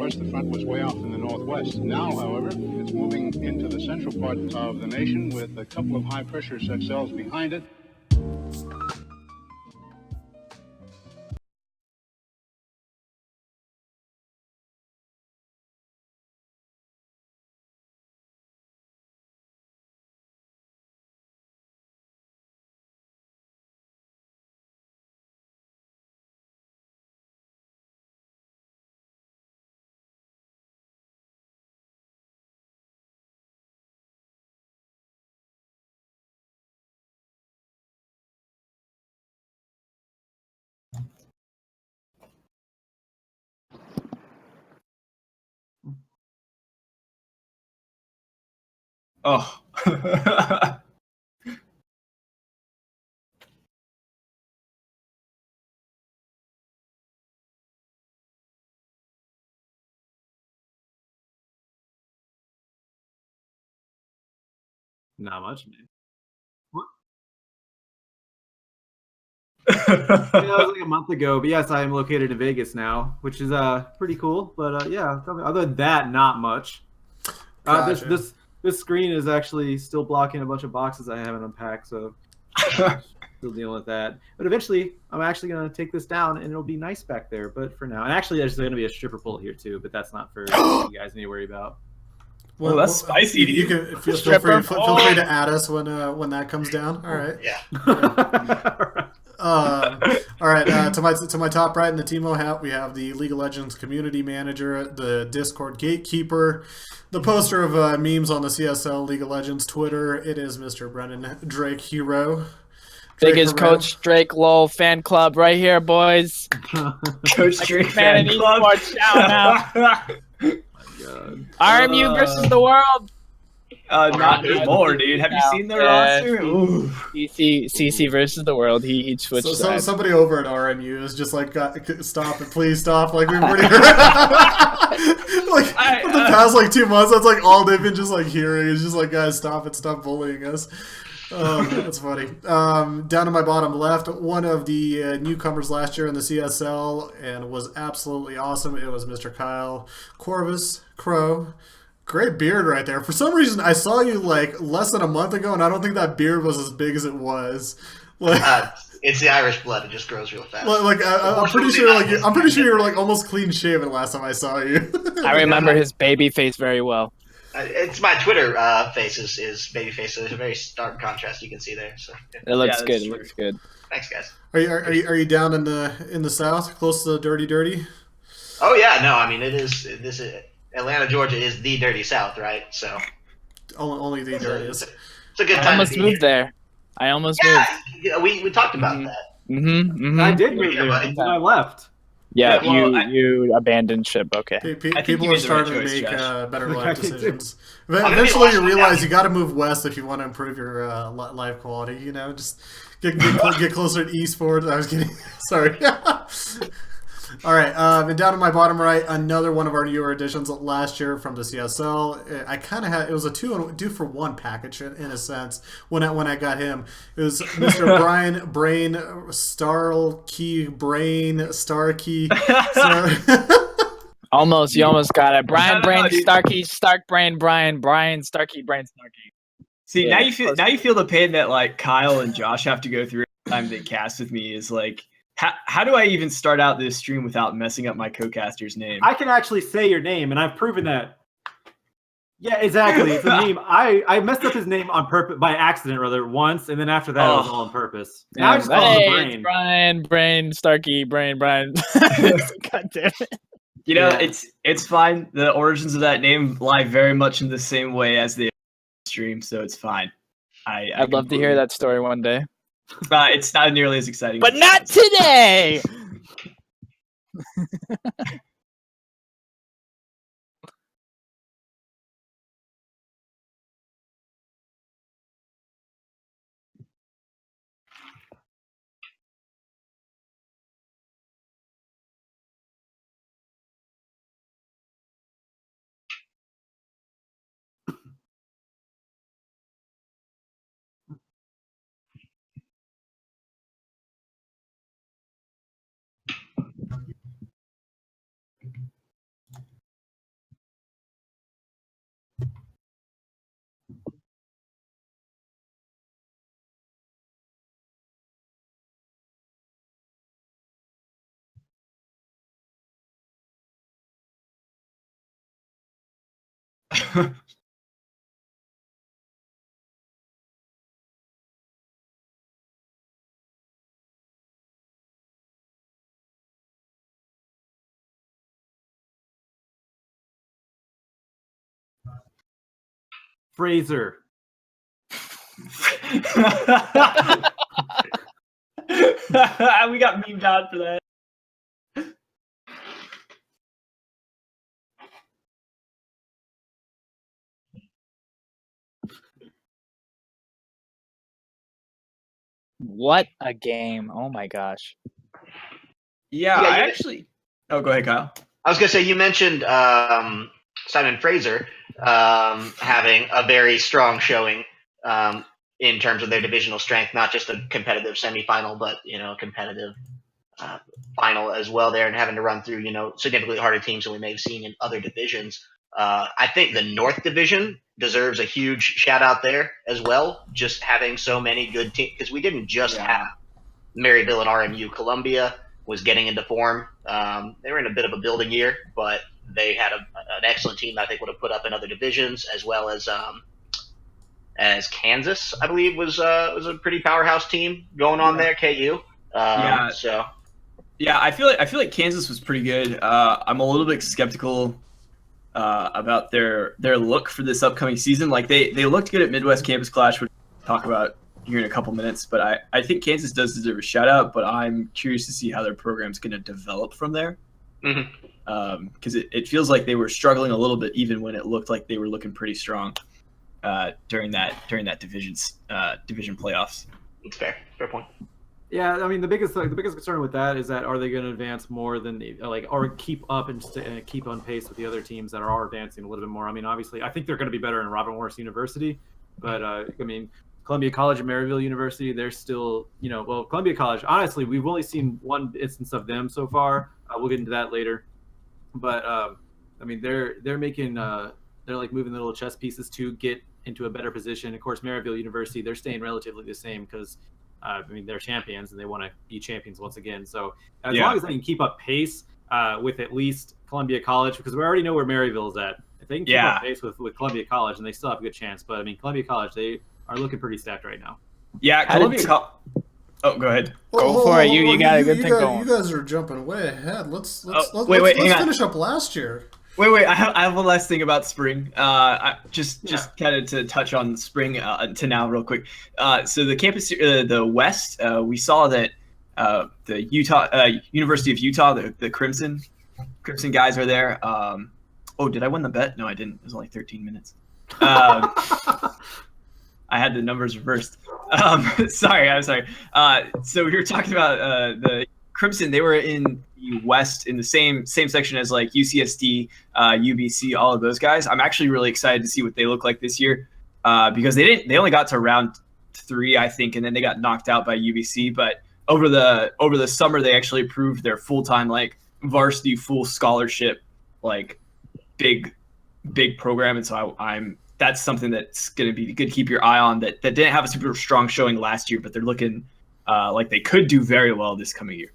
course, the front was way off in the northwest. Now, however, it's moving into the central part of the nation with a couple of high-pressure cells behind it. Oh. Not much, man. What? That was like a month ago, but yes, I am located in Vegas now, which is pretty cool. But yeah, other than that, not much. Gotcha. This screen is actually still blocking a bunch of boxes I haven't unpacked, so still dealing with that. But eventually, I'm actually gonna take this down, and it'll be nice back there. But for now, and actually, there's gonna be a stripper pole here too, but that's not for you guys to worry about. Well, that's spicy. You can feel free to add us when that comes down. All right. Yeah. All right. To my top right in the Timo hat, we have the League of Legends community manager, the Discord gatekeeper, the poster of memes on the CSL League of Legends Twitter. It is Mr. Brennan Drake Hero. Biggest Coach Drake LOL fan club right here, boys. Coach Drake fan club. Shout out. RMU versus the world. Not anymore, dude. Have you seen their roster? CC versus the world. He switched. So somebody over at RMU is just like, stop it, please stop. Like we've already for the past 2 months, that's like all they've been just like hearing is just like, guys, stop it, stop bullying us. That's funny. Down to my bottom left, one of the newcomers last year in the CSL and was absolutely awesome. It was Mr. Kyle Corvus Crow. Great beard right there. For some reason, I saw you like less than a month ago, and I don't think that beard was as big as it was. Like, it's the Irish blood; it just grows real fast. I'm pretty sure you were like almost clean shaven last time I saw you. I remember his baby face very well. It's my Twitter face is baby face, so there's a very stark contrast you can see there. So it looks good. It looks good. Thanks, guys. Are you down in the south, close to the dirty? Oh yeah, no, I mean this is Atlanta, Georgia is the dirty south, right? So only the dirtiest. It's a good time. I almost moved there. I almost moved. Yeah, we talked about that. I did move there, and I left. Yeah, you abandoned ship. Okay. People are starting to make better life decisions. Eventually, you realize you got to move west if you want to improve your life quality. You know, just get closer to esports. I was kidding. Sorry. All right, and down to my bottom right, another one of our newer additions last year from the CSL. I kind of had it was a two for one package in a sense when I got him. It was Mr. Brian Brain Starkey. Almost, you almost got it. Brian Brain Starkey Stark Brain Brian Starkey Brain Starkey. See, now you feel the pain that like Kyle and Josh have to go through every time they cast with me is like. How do I even start out this stream without messing up my co-caster's name? I can actually say your name, and I've proven that. Yeah, exactly. It's a name. I messed up his name on purpose, by accident, rather, once, and then after that, it was all on purpose. Now I just call him Brain. Brian Starkey, Brian. God damn it. You know, it's fine. The origins of that name lie very much in the same way as the stream, so it's fine. I'd love to hear that story one day. It's not nearly as exciting. But not today! Fraser. We got memed out for that. What a game. Oh my gosh. Yeah, I actually. Oh, go ahead, Kyle. I was gonna say, you mentioned Simon Fraser having a very strong showing in terms of their divisional strength, not just a competitive semifinal, but a competitive final as well there, and having to run through significantly harder teams than we may have seen in other divisions. I think the North Division deserves a huge shout out there as well, just having so many good teams, because we didn't just have Maryville and RMU. Columbia was getting into form. They were in a bit of a building year, but they had an excellent team that I think would have put up in other divisions, as well as Kansas, I believe, was a pretty powerhouse team going on there. KU. Yeah, I feel like Kansas was pretty good. I'm a little bit skeptical about their look for this upcoming season. Like they looked good at Midwest Campus Clash, which we'll talk about here in a couple minutes. But I think Kansas does deserve a shout out. But I'm curious to see how their program's going to develop from there. Because it feels like they were struggling a little bit, even when it looked like they were looking pretty strong during that division playoffs. It's fair point. Yeah, I mean the biggest concern with that is that are they going to advance more than or keep up and keep on pace with the other teams that are advancing a little bit more? I mean, obviously, I think they're going to be better in Robert Morris University, but I mean, Columbia College and Maryville University, they're still, Columbia College. Honestly, we've only seen one instance of them so far. We'll get into that later, but I mean, they're making they're like moving the little chess pieces to get into a better position. Of course, Maryville University, they're staying relatively the same because. I mean, they're champions and they want to be champions once again. So as long as they can keep up pace with at least Columbia College, because we already know where Maryville's at. If they can keep up pace with Columbia College, and they still have a good chance. But I mean, Columbia College, they are looking pretty stacked right now. Yeah, Columbia College. Oh, go ahead. Go for it. You got a good thing going. You guys are jumping way ahead. Let's finish up last year. Wait. I have one last thing about spring. Just kind of to touch on spring to now real quick. So the campus, the West, we saw that the University of Utah, the Crimson guys are there. Did I win the bet? No, I didn't. It was only 13 minutes. I had the numbers reversed. I'm sorry. So we were talking about the Crimson. They were in the West in the same section as like UCSD, UBC, all of those guys. I'm actually really excited to see what they look like this year because they only got to round 3, I think, and then they got knocked out by UBC. But over the summer, they actually proved their full-time like varsity full scholarship like big program, and so that's something that's going to be good to keep your eye on. That didn't have a super strong showing last year, but they're looking like they could do very well this coming year.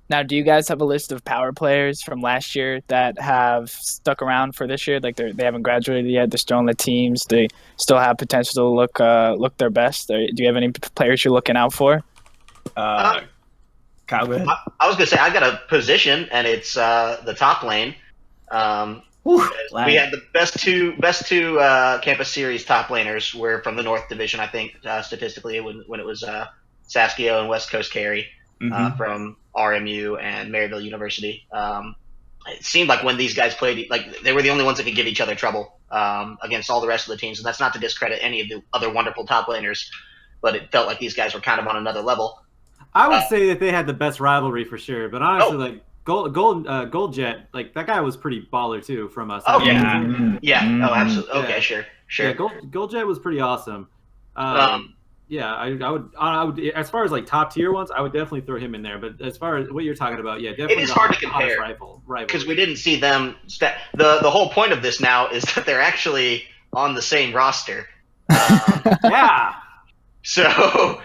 Now, do you guys have a list of power players from last year that have stuck around for this year? Like they haven't graduated yet. They're still on the teams. They still have potential to look their best. Do you have any players you're looking out for? Kyle, go ahead. I was gonna say I got a position, and it's the top lane. We had the best two campus series top laners were from the North Division. I think statistically when it was Saskio and West Coast Carry from RMU and Maryville University. It seemed like when these guys played, like they were the only ones that could give each other trouble against all the rest of the teams. And that's not to discredit any of the other wonderful top laners, but it felt like these guys were kind of on another level. I would say that they had the best rivalry for sure, but honestly, like Gold Jet, like that guy was pretty baller too from us. Oh yeah. Oh, absolutely. Okay, sure. Yeah, Gold Jet was pretty awesome. Yeah, I would as far as like top tier ones, I would definitely throw him in there. But as far as what you're talking about, yeah, definitely it is hard to compare because we didn't see them. The whole point of this now is that they're actually on the same roster. Yeah. So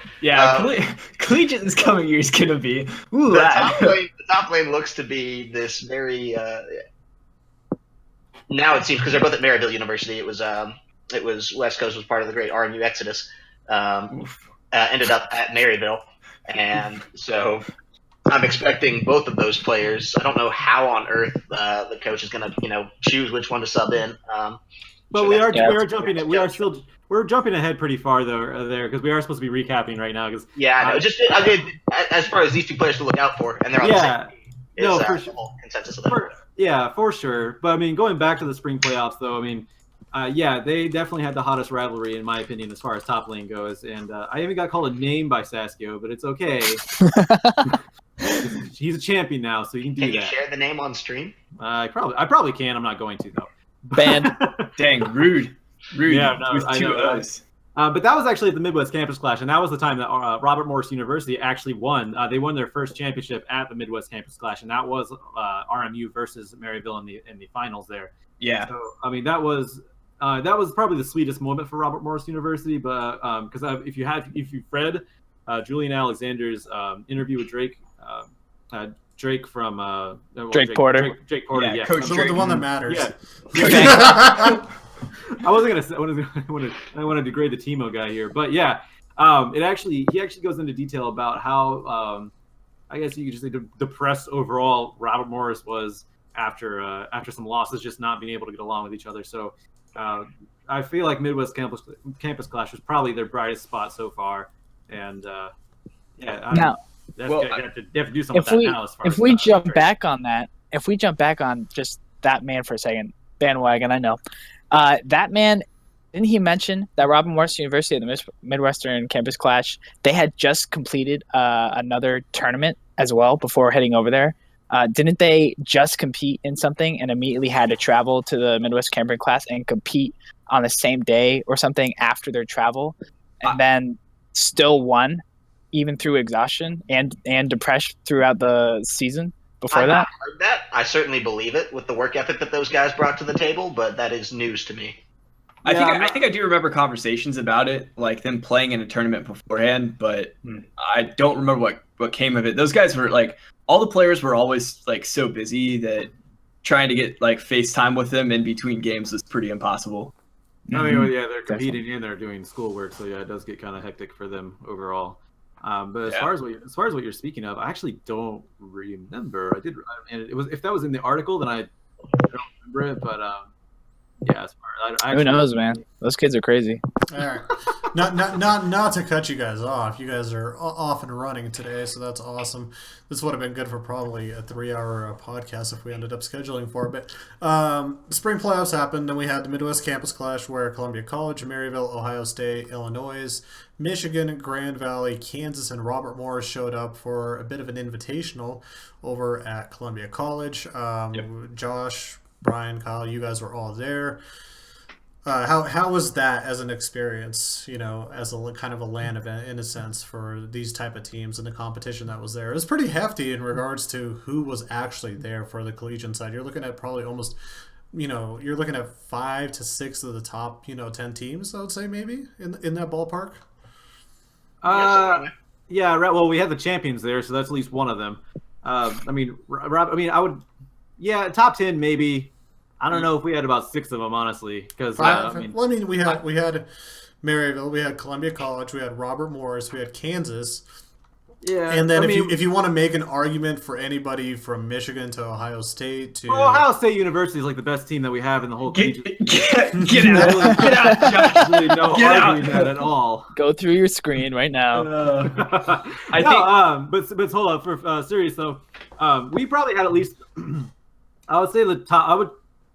Collegiate this coming year is gonna be the top lane looks to be this very now it seems because they're both at Maryville University. It was West Coast was part of the great RMU Exodus. Ended up at Maryville, and so I'm expecting both of those players. I don't know how on earth the coach is going to choose which one to sub in. But we are jumping it. We're jumping ahead pretty far though there because we are supposed to be recapping right now. Because I know. I mean, as far as these two players to look out for, and they're on the same team, is for sure. Consensus of them. For sure. But I mean, going back to the spring playoffs though, I mean, they definitely had the hottest rivalry in my opinion as far as top lane goes. And I even got called a name by Saskio, but it's okay. He's a champion now, so you can do that. Can you share the name on stream? I probably can. I'm not going to though. Banned. Dang, rude. Yeah, no, with I two know. O's. But that was actually at the Midwest Campus Clash, and that was the time that Robert Morris University actually won. They won their first championship at the Midwest Campus Clash, and that was RMU versus Maryville in the finals there. Yeah. So I mean, that was probably the sweetest moment for Robert Morris University. But because if you've read Julian Alexander's interview with Drake. Drake from Drake Porter. Drake Porter, yeah. Coach Drake. The one that matters. Yeah. I wasn't gonna say. I want to degrade the Timo guy here, but yeah, he actually goes into detail about how I guess you could just say depressed overall Robert Morris was after some losses, just not being able to get along with each other. So I feel like Midwest Campus Clash was probably their brightest spot so far, and now. You have to do something with that now. As far if as we jump back on that, if we jump back on just that man for a second, bandwagon, I know. That man, didn't he mention that Robert Morris University at the Midwestern Campus Clash, they had just completed another tournament as well before heading over there? Didn't they just compete in something and immediately had to travel to the Midwest Campus Clash and compete on the same day or something after their travel, and then still won? Even through exhaustion and depression throughout the season before that? I heard that. I certainly believe it with the work ethic that those guys brought to the table, but that is news to me. I think I do remember conversations about it, like them playing in a tournament beforehand, but I don't remember what came of it. Those guys were like, all the players were always like so busy that trying to get like FaceTime with them in between games was pretty impossible. I mean, they're competing and they're doing schoolwork, so it does get kind of hectic for them overall. But as far as what you're speaking of, I actually don't remember. And it was if that was in the article, then I don't remember it. But who knows, man? Those kids are crazy. All right, not to cut you guys off. You guys are off and running today, so that's awesome. This would have been good for probably a 3-hour podcast if we ended up scheduling for it. But spring playoffs happened, and we had the Midwest Campus Clash where Columbia College, Maryville, Ohio State, Illinois, Michigan, Grand Valley, Kansas, and Robert Morris showed up for a bit of an invitational over at Columbia College. Josh, Brian, Kyle, you guys were all there. How was that as an experience, as a kind of a LAN event in a sense for these type of teams and the competition that was there? It was pretty hefty in regards to who was actually there for the collegiate side. You're looking at probably almost, you're looking at 5 to 6 of the top, 10 teams, I would say maybe in that ballpark. Yeah, right. Well, we had the champions there, so that's at least one of them. Top 10 maybe. I don't know if we had about 6 of them, honestly, because we had Maryville, we had Columbia College, we had Robert Morris, we had Kansas. Yeah, and then if you want to make an argument for anybody from Michigan to Ohio State to Ohio State University is like the best team that we have in the whole collegiate. Get out! Get out! Really no arguing that at all. Go through your screen right now. But hold on, for serious though, we probably had at least I would say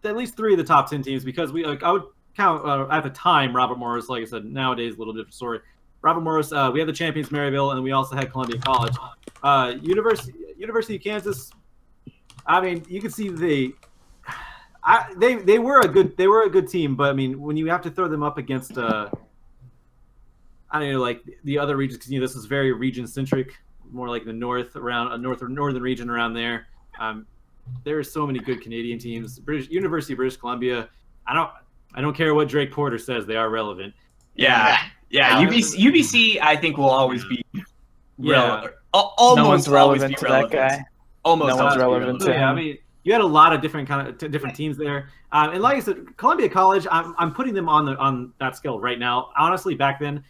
at least 3 of the top 10 teams because I would count at the time Robert Morris. Like I said, nowadays a little different story. Robert Morris, we had the champions Maryville, and we also had Columbia College. University of Kansas. I mean, you can see they were a good team, but I mean, when you have to throw them up against I don't know, like the other regions, because this is very region centric, more like the northern region around there. There are so many good Canadian teams. University of British Columbia. I don't care what Drake Porter says; they are relevant. Yeah. UBC, I think will always be almost relevant to that guy. Almost no one's relevant to him. I mean, you had a lot of different different teams there. And like I said, Columbia College, I'm putting them on that scale right now. Honestly, back then,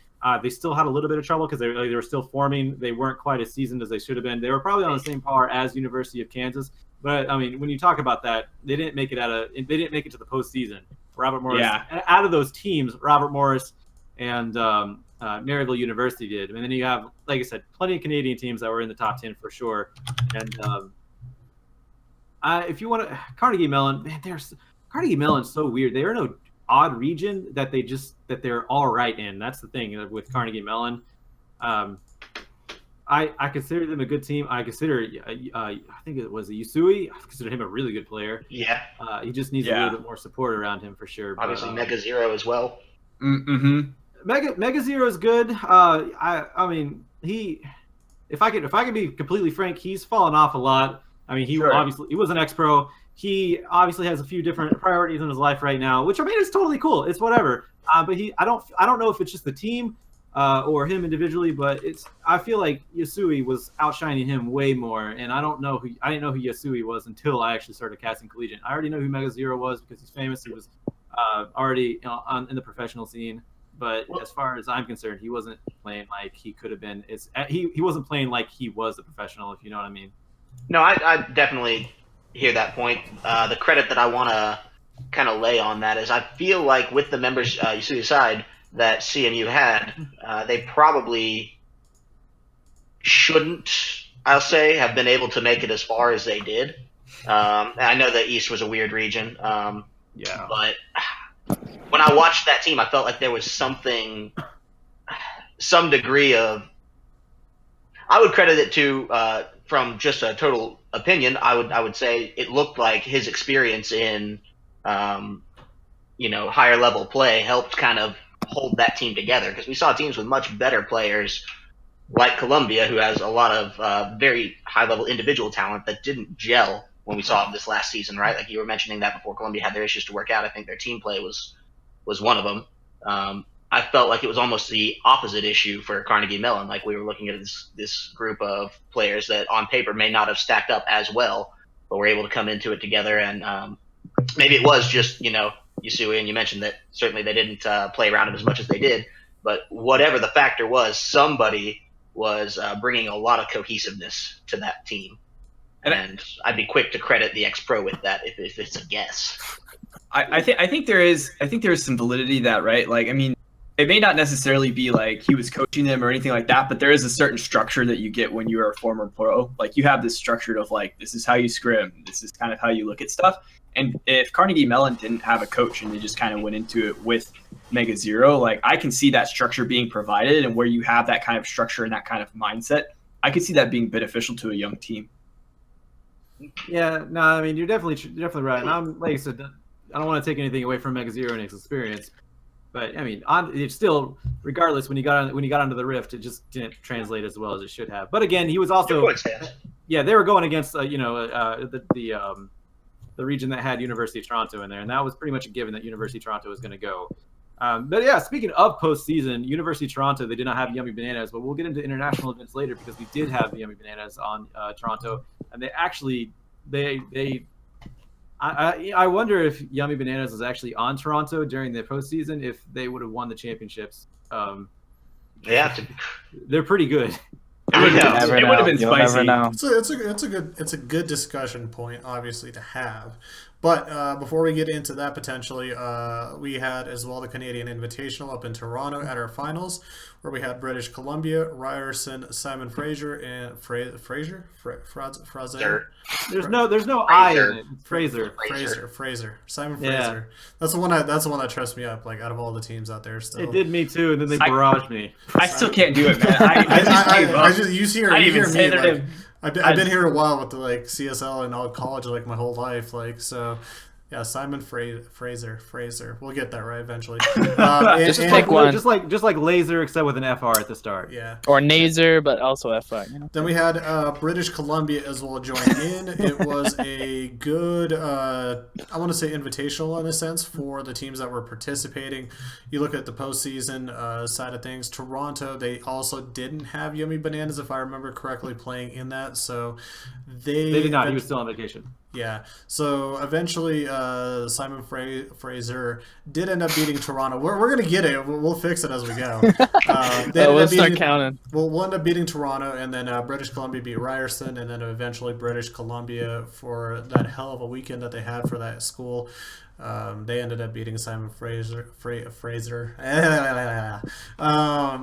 they still had a little bit of trouble because they were still forming. They weren't quite as seasoned as they should have been. They were probably on the same par as University of Kansas. But I mean, when you talk about that, they didn't make it to the postseason. Robert Morris, out of those teams, Robert Morris and Maryville University did. And then you have, like I said, plenty of Canadian teams that were in the top 10 for sure. And if you want to, Carnegie Mellon, man, Carnegie Mellon's so weird. They are in an odd region that they're all right in. That's the thing with Carnegie Mellon. I consider them a good team. I consider, I think it was Yusui. I consider him a really good player. Yeah. He just needs a little bit more support around him for sure. Obviously, Mega Zero as well. Mm-hmm. Mega Zero is good. I mean, if I could be completely frank, he's fallen off a lot. I mean, he was an ex-pro. He obviously has a few different priorities in his life right now, which I mean is totally cool. It's whatever. But I don't know if it's just the team or him individually, but I feel like Yasui was outshining him way more, and I didn't know who Yasui was until I actually started casting Collegiate. I already know who Mega Zero was because he's famous. He was already in the professional scene. But as far as I'm concerned, he wasn't playing like he could have been. He wasn't playing like he was a professional, if you know what I mean. No, I definitely hear that point. The credit that I want to kind of lay on that is I feel like with the members you see aside that CMU had, they probably shouldn't, I'll say, have been able to make it as far as they did. I know the East was a weird region, but when I watched that team, I felt like there was some degree of. I would credit it to, from just a total opinion, I would say it looked like his experience in, higher level play helped kind of hold that team together, because we saw teams with much better players like Columbia, who has a lot of very high level individual talent that didn't gel when we saw them this last season, right? Like you were mentioning that before Columbia had their issues to work out. I think their team play was one of them. I felt like it was almost the opposite issue for Carnegie Mellon. Like we were looking at this group of players that on paper may not have stacked up as well, but were able to come into it together. And maybe it was just, Yusui, and you mentioned that certainly they didn't play around him as much as they did. But whatever the factor was, somebody was bringing a lot of cohesiveness to that team. And I'd be quick to credit the ex-pro with that if it's a guess. I think there is some validity to that, right? Like, I mean, it may not necessarily be like he was coaching them or anything like that, but there is a certain structure that you get when you are a former pro. Like you have this structure of like, this is how you scrim, this is kind of how you look at stuff. And if Carnegie Mellon didn't have a coach and they just kind of went into it with Mega Zero, like I can see that structure being provided, and where you have that kind of structure and that kind of mindset, I could see that being beneficial to a young team. Yeah, no, I mean you're definitely right. And I'm like I said, I don't want to take anything away from Mega Zero and his experience, but I mean, it's still, regardless, when you got onto the Rift, it just didn't translate as well as it should have. But again, he was also, they were going against the region that had University of Toronto in there, and that was pretty much a given that University of Toronto was going to go. But yeah, speaking of postseason, University of Toronto, they did not have Yummy Bananas, but we'll get into international events later because we did have Yummy Bananas on Toronto, and they actually I wonder if Yummy Bananas was actually on Toronto during the postseason, if they would have won the championships. They're pretty good. It would have been spicy. It's a good discussion point, obviously, to have. But before we get into that, potentially, we had as well the Canadian Invitational up in Toronto at our finals, where we had British Columbia, Ryerson, Simon Fraser, and Fraser. There's no I in it. Fraser. Simon Fraser. Yeah. That's the one that trips me up. Like out of all the teams out there, still. It did me too, and then they barraged me. I still can't do it, man. I hear. I've been here a while with the CSL and all college my whole life, so yeah, Simon Fraser. We'll get that right eventually. Just pick one, just like laser, except with an FR at the start. Yeah. Or Naser, but also FR. Then we had British Columbia as well join in. It was a good, I want to say invitational in a sense for the teams that were participating. You look at the postseason side of things. Toronto, they also didn't have Yummy Bananas, if I remember correctly, playing in that. So They did not. He was still on vacation. Yeah. So eventually, Simon Fraser did end up beating Toronto. We're gonna get it. We'll fix it as we go. We'll start counting. We'll end up beating Toronto, and then British Columbia beat Ryerson, and then eventually British Columbia, for that hell of a weekend that they had for that school. They ended up beating Simon Fraser.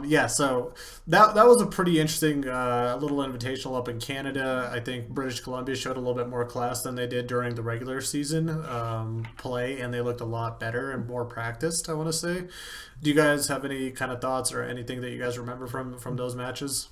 Yeah, so that was a pretty interesting little invitational up in Canada. I think British Columbia showed a little bit more class than they did during the regular season play, and they looked a lot better and more practiced, I want to say. Do you guys have any kind of thoughts or anything that you guys remember from those matches?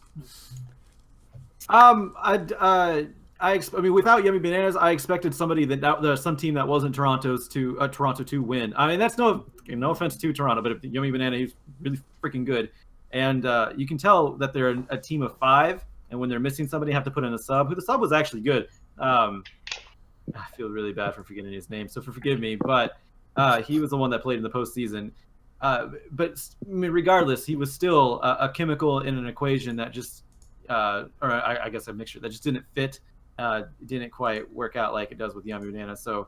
I mean, without Yummy Bananas, I expected somebody some team that wasn't Toronto to win. I mean, that's no offense to Toronto, but if Yummy Banana, he's really freaking good, and you can tell that they're a team of 5, and when they're missing somebody, have to put in a sub. Who the sub was actually good. I feel really bad for forgetting his name, so forgive me, but he was the one that played in the postseason. But I mean, regardless, he was still a chemical in an equation that just, or I guess a mixture that just didn't fit. Didn't quite work out like it does with Yummy Banana. So,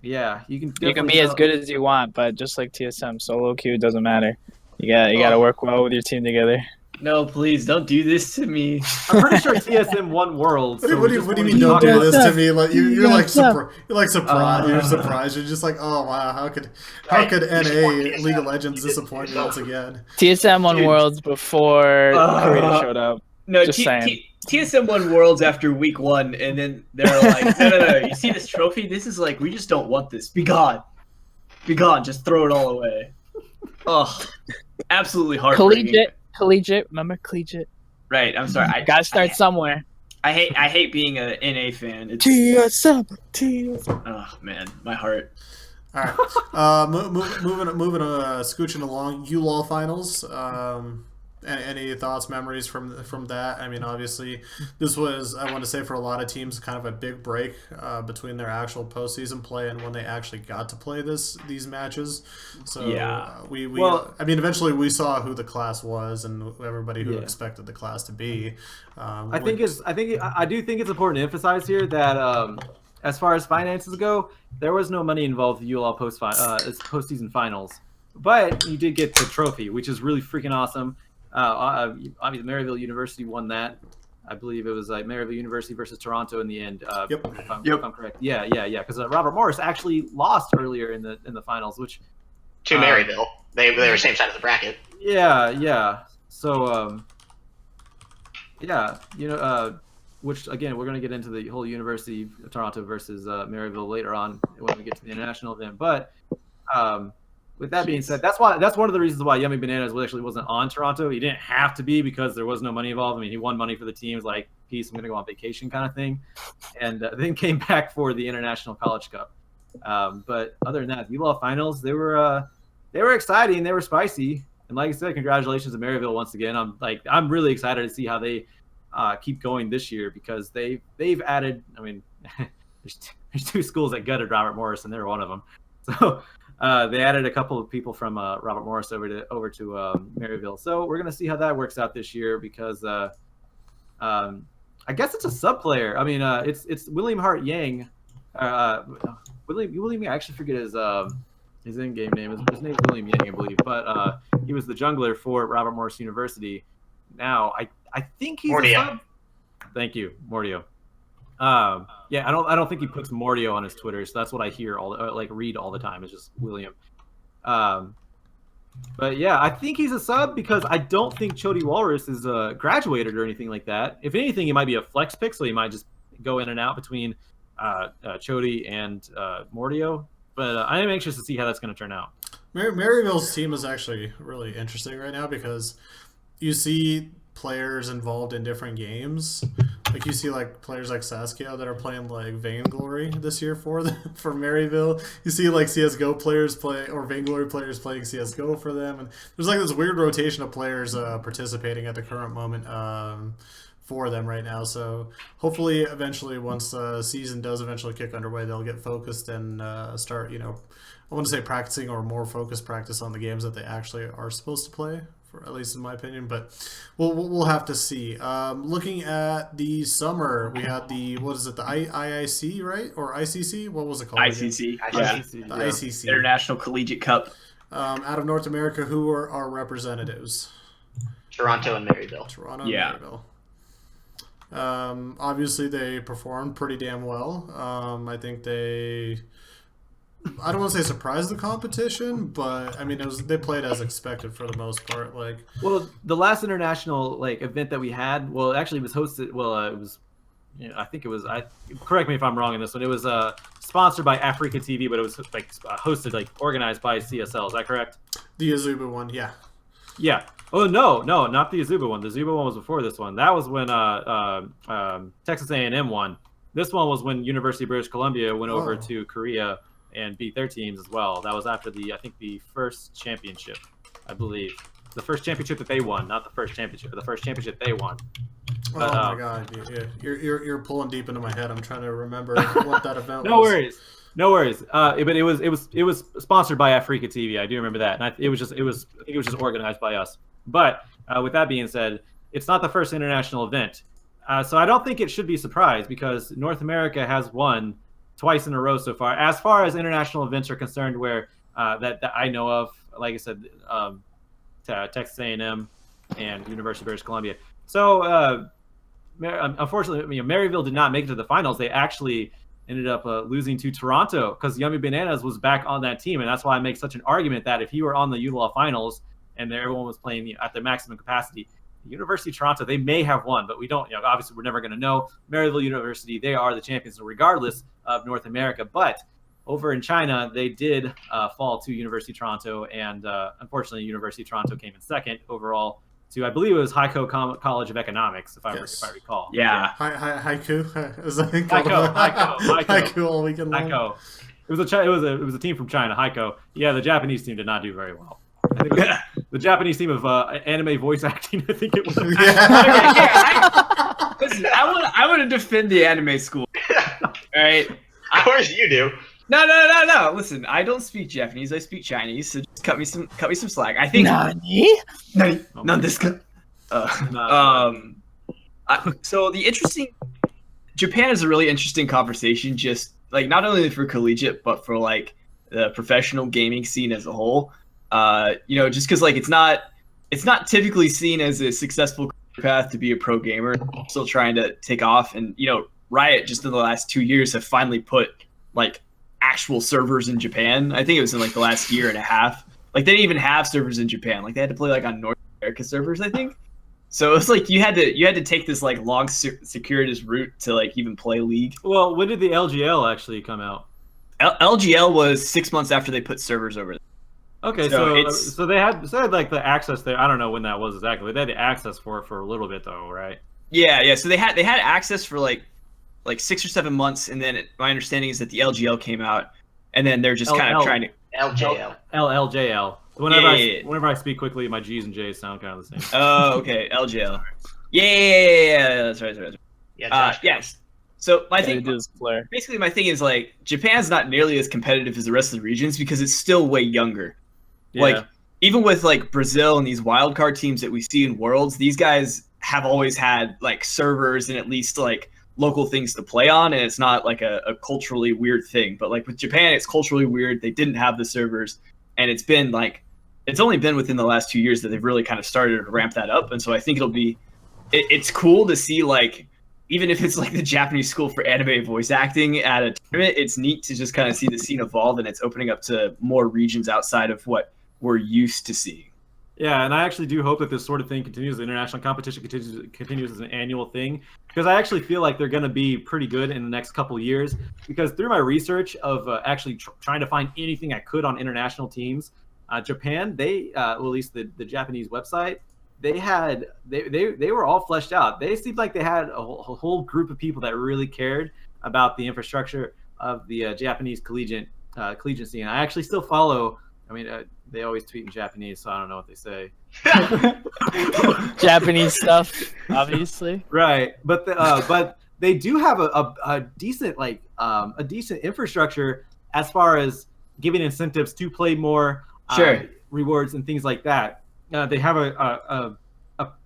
yeah, you can be as good as you want, but just like TSM, solo queue doesn't matter. You gotta work well with your team together. No, please don't do this to me. I'm pretty sure TSM won Worlds. What do you mean don't do this to me? Like you're like surprised. You're surprised. You're just like, oh wow, how could NA League of Legends disappoint me once again? TSM won Worlds before Korea showed up. No, just saying. TSM won Worlds after week 1, and then they're like, no. You see this trophy? This is like, we just don't want this. Be gone. Just throw it all away. Oh, absolutely heartbreaking. Collegiate. Remember Collegiate? Right. I'm sorry. Gotta start somewhere. I hate being a NA fan. It's TSM. Oh man, my heart. All right. Moving scooching along. ULOL finals. Any thoughts, memories from that? I mean, obviously, this was, I want to say, for a lot of teams, kind of a big break between their actual postseason play and when they actually got to play these matches. So yeah, I mean, eventually we saw who the class was and everybody who expected the class to be. I do think it's important to emphasize here that as far as finances go, there was no money involved in ULL postseason finals, but you did get the trophy, which is really freaking awesome. Obviously, Maryville University won that. I believe it was like Maryville University versus Toronto in the end. If I'm correct. Yeah. Because Robert Morris actually lost earlier in the finals, which to Maryville. They were same side of the bracket. Yeah. So which again we're gonna get into the whole University of Toronto versus Maryville later on when we get to the international event, but. With that being said, that's one of the reasons why Yummy Bananas actually wasn't on Toronto. He didn't have to be because there was no money involved. I mean, he won money for the teams, like, peace, I'm going to go on vacation kind of thing. And then came back for the International College Cup. But other than that, the ULL finals, they were exciting. They were spicy. And like I said, congratulations to Maryville once again. I'm really excited to see how they keep going this year because they've added, I mean, there's 2 schools that gutted Robert Morris, and they're one of them. So they added a couple of people from Robert Morris over to Maryville. So we're gonna see how that works out this year because I guess it's a sub player. I mean, it's William Hart Yang. William, I actually forget his in-game name. His name is William Yang, I believe. But he was the jungler for Robert Morris University. Now I think he's a sub. Thank you, Mordio. Yeah, I don't think he puts Mordio on his Twitter, so that's what I hear read all the time. It's just William. But yeah, I think he's a sub because I don't think Chody Walrus is graduated or anything like that. If anything, he might be a flex pick, so he might just go in and out between Chody and Mordio. But I am anxious to see how that's going to turn out. Maryville's team is actually really interesting right now because you see players involved in different games. Like you see like players like Saskia that are playing like Vainglory this year for Maryville. You see like CSGO players play or Vainglory players playing CSGO for them, and there's like this weird rotation of players participating at the current moment for them right now. So hopefully eventually once the season does eventually kick underway, they'll get focused and start, I want to say practicing or more focused practice on the games that they actually are supposed to play for at least in my opinion. But we'll have to see. Looking at the summer, we had the IIC, right, or ICC? What was it called? ICC, ICC. The ICC, International Collegiate Cup. Out of North America, who are our representatives? Toronto and Maryville. Toronto and Maryville. Obviously, they performed pretty damn well. I think I don't want to say surprised the competition, but I mean, they played as expected for the most part. Well, the last international event that we had, well, actually it was hosted. Well, it was, I think it was. Correct me if I'm wrong in this one. It was sponsored by Africa TV, but it was hosted, organized by CSL. Is that correct? The Azuba one, yeah. Yeah. Oh no, not the Azuba one. The Azuba one was before this one. That was when Texas A&M won. This one was when University of British Columbia went over to Korea and beat their teams as well. That was after the first championship, I believe. The first championship that they won, not the first championship, but the first championship they won. But, my God, you're pulling deep into my head. I'm trying to remember what that event was. No worries. But it was sponsored by Africa TV. I do remember that, and it was just organized by us. But with that being said, it's not the first international event, so I don't think it should be surprised because North America has won twice in a row so far. As far as international events are concerned, where that I know of, like I said, Texas A&M and University of British Columbia. So unfortunately, Maryville did not make it to the finals. They actually ended up losing to Toronto because Yummy Bananas was back on that team, and that's why I make such an argument that if he were on the ULA finals and everyone was playing at their maximum capacity, the University of Toronto, they may have won, but we don't. Obviously, we're never going to know. Maryville University, they are the champions regardless of North America, but over in China, they did fall to University of Toronto, and unfortunately, University of Toronto came in second overall to, I believe it was Haikou College of Economics, if I recall. Yeah. Haikou? Haikou all weekend long. Haikou. It was a team from China, Haikou. Yeah, the Japanese team did not do very well. I think it was the Japanese team of anime voice acting, I think it was. Listen, I want to defend the anime school. All right? Of course you do. No. Listen, I don't speak Japanese. I speak Chinese. So just cut me some slack. I think. Nani? So the interesting, Japan is a really interesting conversation. Just not only for collegiate, but for the professional gaming scene as a whole. Just because it's not typically seen as a successful path to be a pro gamer. Still trying to take off, and Riot just in the last 2 years have finally put actual servers in Japan. I think it was in the last year and a half. They didn't even have servers in Japan. They had to play on North America servers, I think. So it's you had to take this long circuitous route to even play League. Well, when did the LGL actually come out? LGL was 6 months after they put servers over there. Okay, so they had the access there. I don't know when that was exactly. They had the access for it for a little bit though, right? Yeah. So they had access for 6 or 7 months, and then my understanding is that the LGL came out, and then they're just kind of trying to LJL. LJL. Whenever I speak quickly, my G's and J's sound kind of the same. Oh, okay, LGL. Yeah, that's right. Yeah. Yes. So my thing, Flare. basically, my thing is Japan's not nearly as competitive as the rest of the regions because it's still way younger. Yeah. Even with Brazil and these wildcard teams that we see in Worlds, these guys have always had servers and at least local things to play on, and it's not a culturally weird thing. But with Japan, it's culturally weird. They didn't have the servers, and it's been it's only been within the last 2 years that they've really kind of started to ramp that up. And so I think it's cool to see even if it's the Japanese school for anime voice acting at a tournament, it's neat to just kind of see the scene evolve, and it's opening up to more regions outside of what we're used to seeing. Yeah, and I actually do hope that this sort of thing continues. The international competition continues as an annual thing, because I actually feel like they're going to be pretty good in the next couple of years. Because through my research of actually trying to find anything I could on international teams, Japan, well, at least the Japanese website, they were all fleshed out. They seemed like they had a whole group of people that really cared about the infrastructure of the Japanese collegiate scene. I actually still follow. I mean, they always tweet in Japanese, so I don't know what they say. Japanese stuff, obviously. Right, but they do have a decent infrastructure as far as giving incentives to play more, sure, rewards and things like that. they have a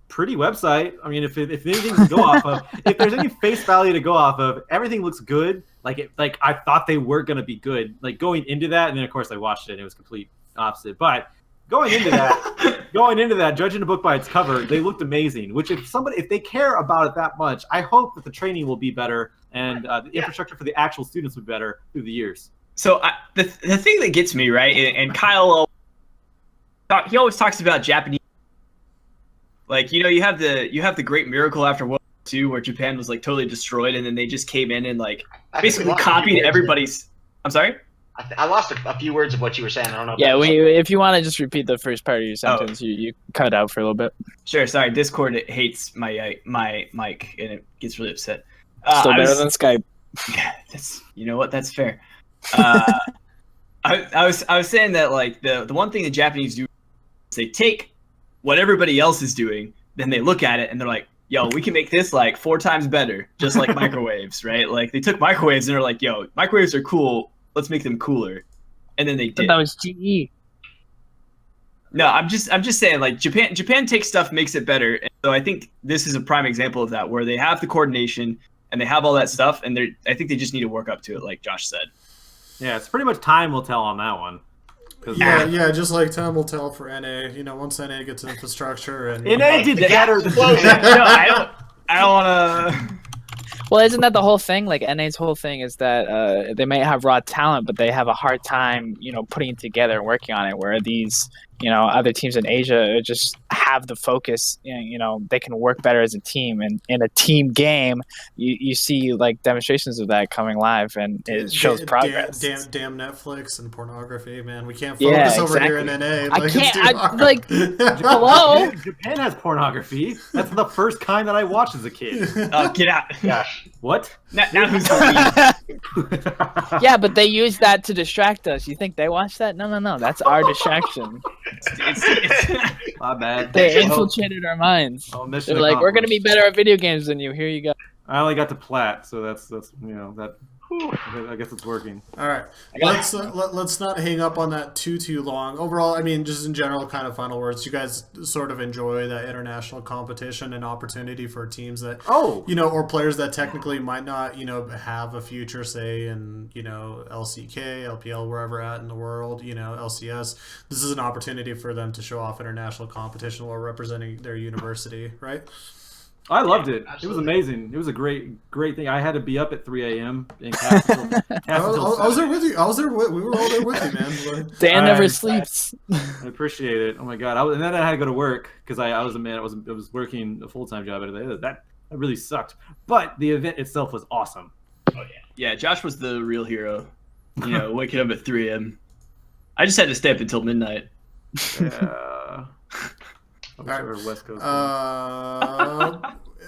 pretty website. I mean, if anything to go off of, if there's any face value to go off of, everything looks good. Like I thought they were gonna be good. Like going into that, and then of course I watched it and it was complete opposite. But going into that, judging a book by its cover, they looked amazing. Which if they care about it that much, I hope that the training will be better and the infrastructure for the actual students will be better through the years. So the thing that gets me, right, and Kyle, he always talks about Japanese. Like, you know, you have the great miracle after World War II where Japan was like totally destroyed, and then they just came in and like basically copied everybody's. I'm sorry. I lost a few words of what you were saying. I don't know. Yeah, if you want to just repeat the first part of your sentence, you cut out for a little bit. Sure. Sorry. Discord hates my mic and it gets really upset. Still better than Skype. Yeah, you know what? That's fair. I was saying that like the one thing the Japanese do is they take what everybody else is doing, then they look at it and they're like, yo, we can make this like 4 times better, just like microwaves, right? Like they took microwaves and they're like, yo, microwaves are cool, let's make them cooler. And then they did. That was GE. No, I'm just saying like Japan takes stuff, makes it better. And so I think this is a prime example of that, where they have the coordination and they have all that stuff, and I think they just need to work up to it, like Josh said. Yeah, it's pretty much time will tell on that one. Yeah, just like time will tell for NA. You know, once NA gets infrastructure and NA did better than no, I don't want to. Well, isn't that the whole thing? Like NA's whole thing is that they may have raw talent, but they have a hard time, putting it together and working on it. Where these, other teams in Asia just have the focus. They can work better as a team, and in a team game, you see like demonstrations of that coming live, and it shows progress. Damn Netflix and pornography, man. We can't focus over here in NA. I can't. Hello. Japan has pornography. That's the first kind that I watched as a kid. Get out. Gosh. What? Now who's Yeah, but they use that to distract us. You think they watch that? No. That's our distraction. My bad. They infiltrated our minds. They're like, we're gonna be better at video games than you. Here you go. I only got to plat, so that's that. I guess it's working. All right, let's not hang up on that too long. Overall, I mean, just in general, kind of final words. You guys sort of enjoy that international competition and opportunity for teams that or players that technically might not have a future, say in LCK, LPL, wherever at in the world, LCS. This is an opportunity for them to show off international competition while representing their university, right? I loved it. Absolutely. It was amazing. It was a great thing. I had to be up at 3 a.m. in Castle. I was there with you. We were all there with you, man. Dan never sleeps. I appreciate it. Oh my god! And then I had to go to work because I was a man. I was working a full-time job at it. That really sucked. But the event itself was awesome. Oh yeah. Josh was the real hero. Waking up at 3 a.m. I just had to stay up until midnight. Yeah. West Coast.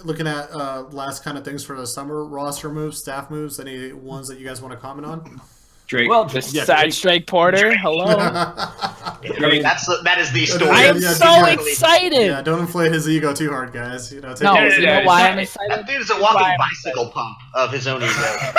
Looking at last kind of things for the summer, roster moves, staff moves, any ones that you guys want to comment on? Drake. Well, besides Drake Porter, hello. That is the story. I am so excited. Yeah, don't inflate his ego too hard, guys. You know why I'm excited? That dude is a walking bicycle pump of his own ego.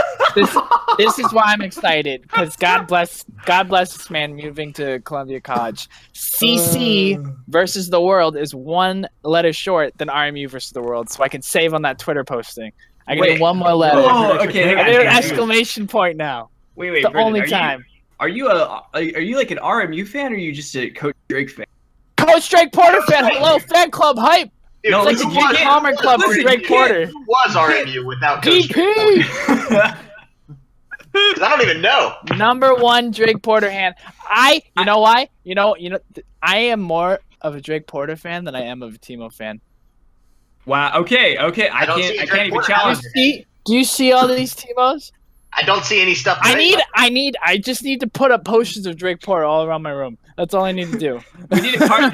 This is why I'm excited, because God bless this man moving to Columbia College. CC versus the world is one letter short than RMU versus the world, so I can save on that Twitter posting. I can do one more letter. Oh, okay. I need an exclamation point now. Wait, it's the Brendan, only time. Are you like an RMU fan, or are you just a Coach Drake fan? Coach Drake Porter fan. Hello, fan club hype. Dude, it's like the Jake Palmer club for Drake Porter. Who was RMU without Coach DP? I don't even know. Number one Drake Porter fan. You know why? I am more of a Drake Porter fan than I am of a Timo fan. Wow. Okay. I can't even challenge. Do you see all these Timos? I don't see any stuff. I just need to put up posters of Drake Porter all around my room. That's all I need to do. We need a card.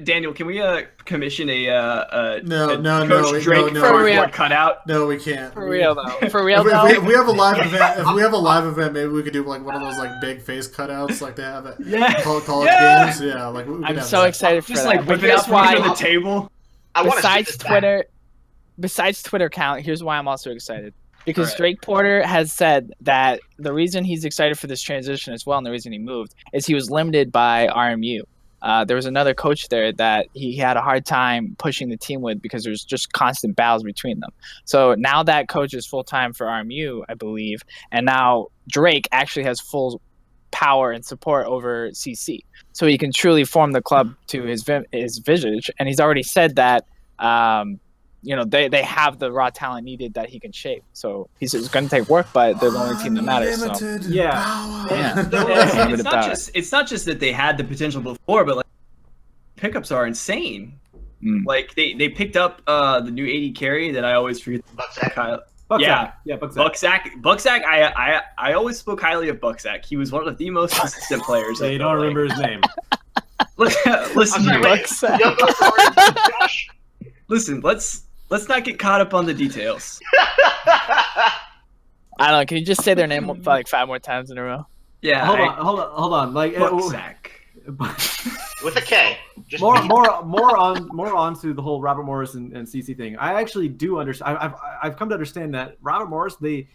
Daniel, can we commission a Coach Drake cardboard cutout? No, we can't. For real though. For real though. If we have a live event, maybe we could do like one of those like big face cutouts like they have at college games. Yeah, like I'm so excited for just that. Like whip it out on the table. Besides Twitter account, here's why I'm also excited. Because Drake Porter has said that the reason he's excited for this transition as well, and the reason he moved, is he was limited by RMU. there was another coach there that he had a hard time pushing the team with because there's just constant battles between them. So now that coach is full-time for RMU, I believe, and now Drake actually has full power and support over CC. So he can truly form the club to his visage, and he's already said that they have the raw talent needed that he can shape. So he's going to take work, but they're the only team that matters. So. It's not just that they had the potential before, but like pickups are insane. Like they picked up the new 80 carry that I always forget. Bucksack. Bucksack. I always spoke highly of Bucksack. He was one of the most consistent players. You don't remember his name. Listen, Bucksack. Listen, let's not get caught up on the details. I don't know. Can you just say their name like 5 more times in a row? Yeah. Hold on. Like Bucksack. With a K. Just more on to the whole Robert Morris and CC thing. I actually do understand. I've come to understand that Robert Morris they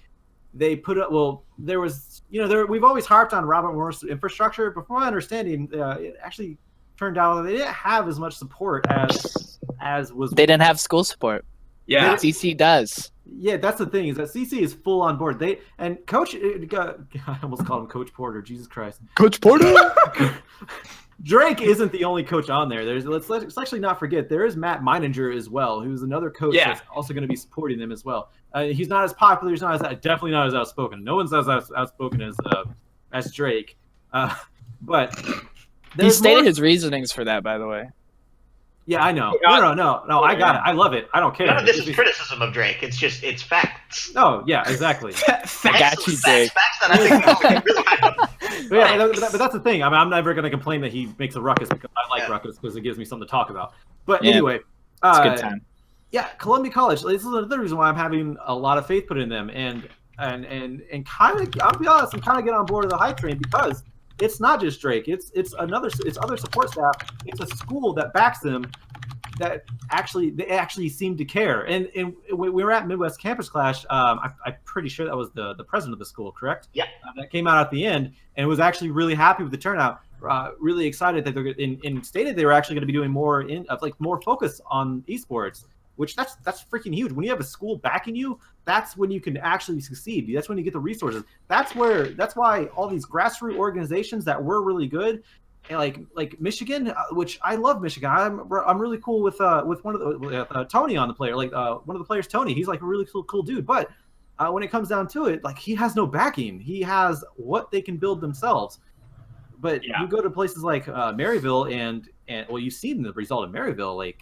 put up. Well, there was we've always harped on Robert Morris infrastructure, but from my understanding, it actually turned out that they didn't have as much support as was. They didn't have school support. Yeah, CC does. Yeah, that's the thing, is that CC is full on board. Coach, I almost called him Coach Porter. Jesus Christ, Coach Porter. Drake isn't the only coach on there. Let's actually not forget there is Matt Meininger as well, who's another coach that's also going to be supporting them as well. He's not as popular. He's definitely not as outspoken. No one's as outspoken as Drake. But he stated his reasonings for that, by the way. Yeah, I know. No. I got it. I love it. I don't care. None of this is criticism of Drake. It's facts. Oh, yeah, exactly. Got you, Drake. Facts that I think really high up. But that's the thing. I mean, I'm never going to complain that he makes a ruckus because I like ruckus because it gives me something to talk about. But anyway, it's a good time. Yeah, Columbia College. This is another reason why I'm having a lot of faith put in them, and kind of, I'll be honest, I'm kind of getting on board of the hype train because it's not just Drake. It's other support staff. It's a school that backs them. That they actually seem to care. And we were at Midwest Campus Clash. I'm pretty sure that was the president of the school, correct? Yeah. That came out at the end and was actually really happy with the turnout. Really excited that they're stated they were actually going to be doing more more focus on esports, which that's freaking huge. When you have a school backing you, that's when you can actually succeed. That's when you get the resources. That's why all these grassroots organizations that were really good. And like Michigan, which I love Michigan. I'm really cool with one of the Tony on the player, one of the players, Tony. He's like a really cool dude. But when it comes down to it, he has no backing. He has what they can build themselves. But you go to places like Maryville and you've seen the result of Maryville.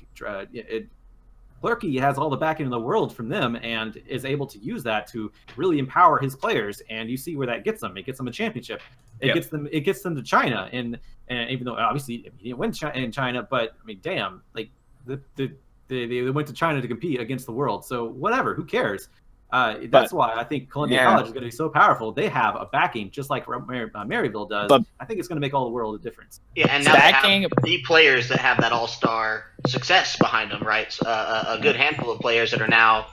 Clerky has all the backing in the world from them and is able to use that to really empower his players. And you see where that gets them. It gets them a championship. It gets them to China. And even though obviously he didn't win in China, but I mean, damn, they went to China to compete against the world. So whatever, who cares? That's why I think Columbia College is going to be so powerful. They have a backing just like Maryville does. But I think it's going to make all the world a difference. Yeah, and now they have the players that have that all-star success behind them, right? A good handful of players that are now.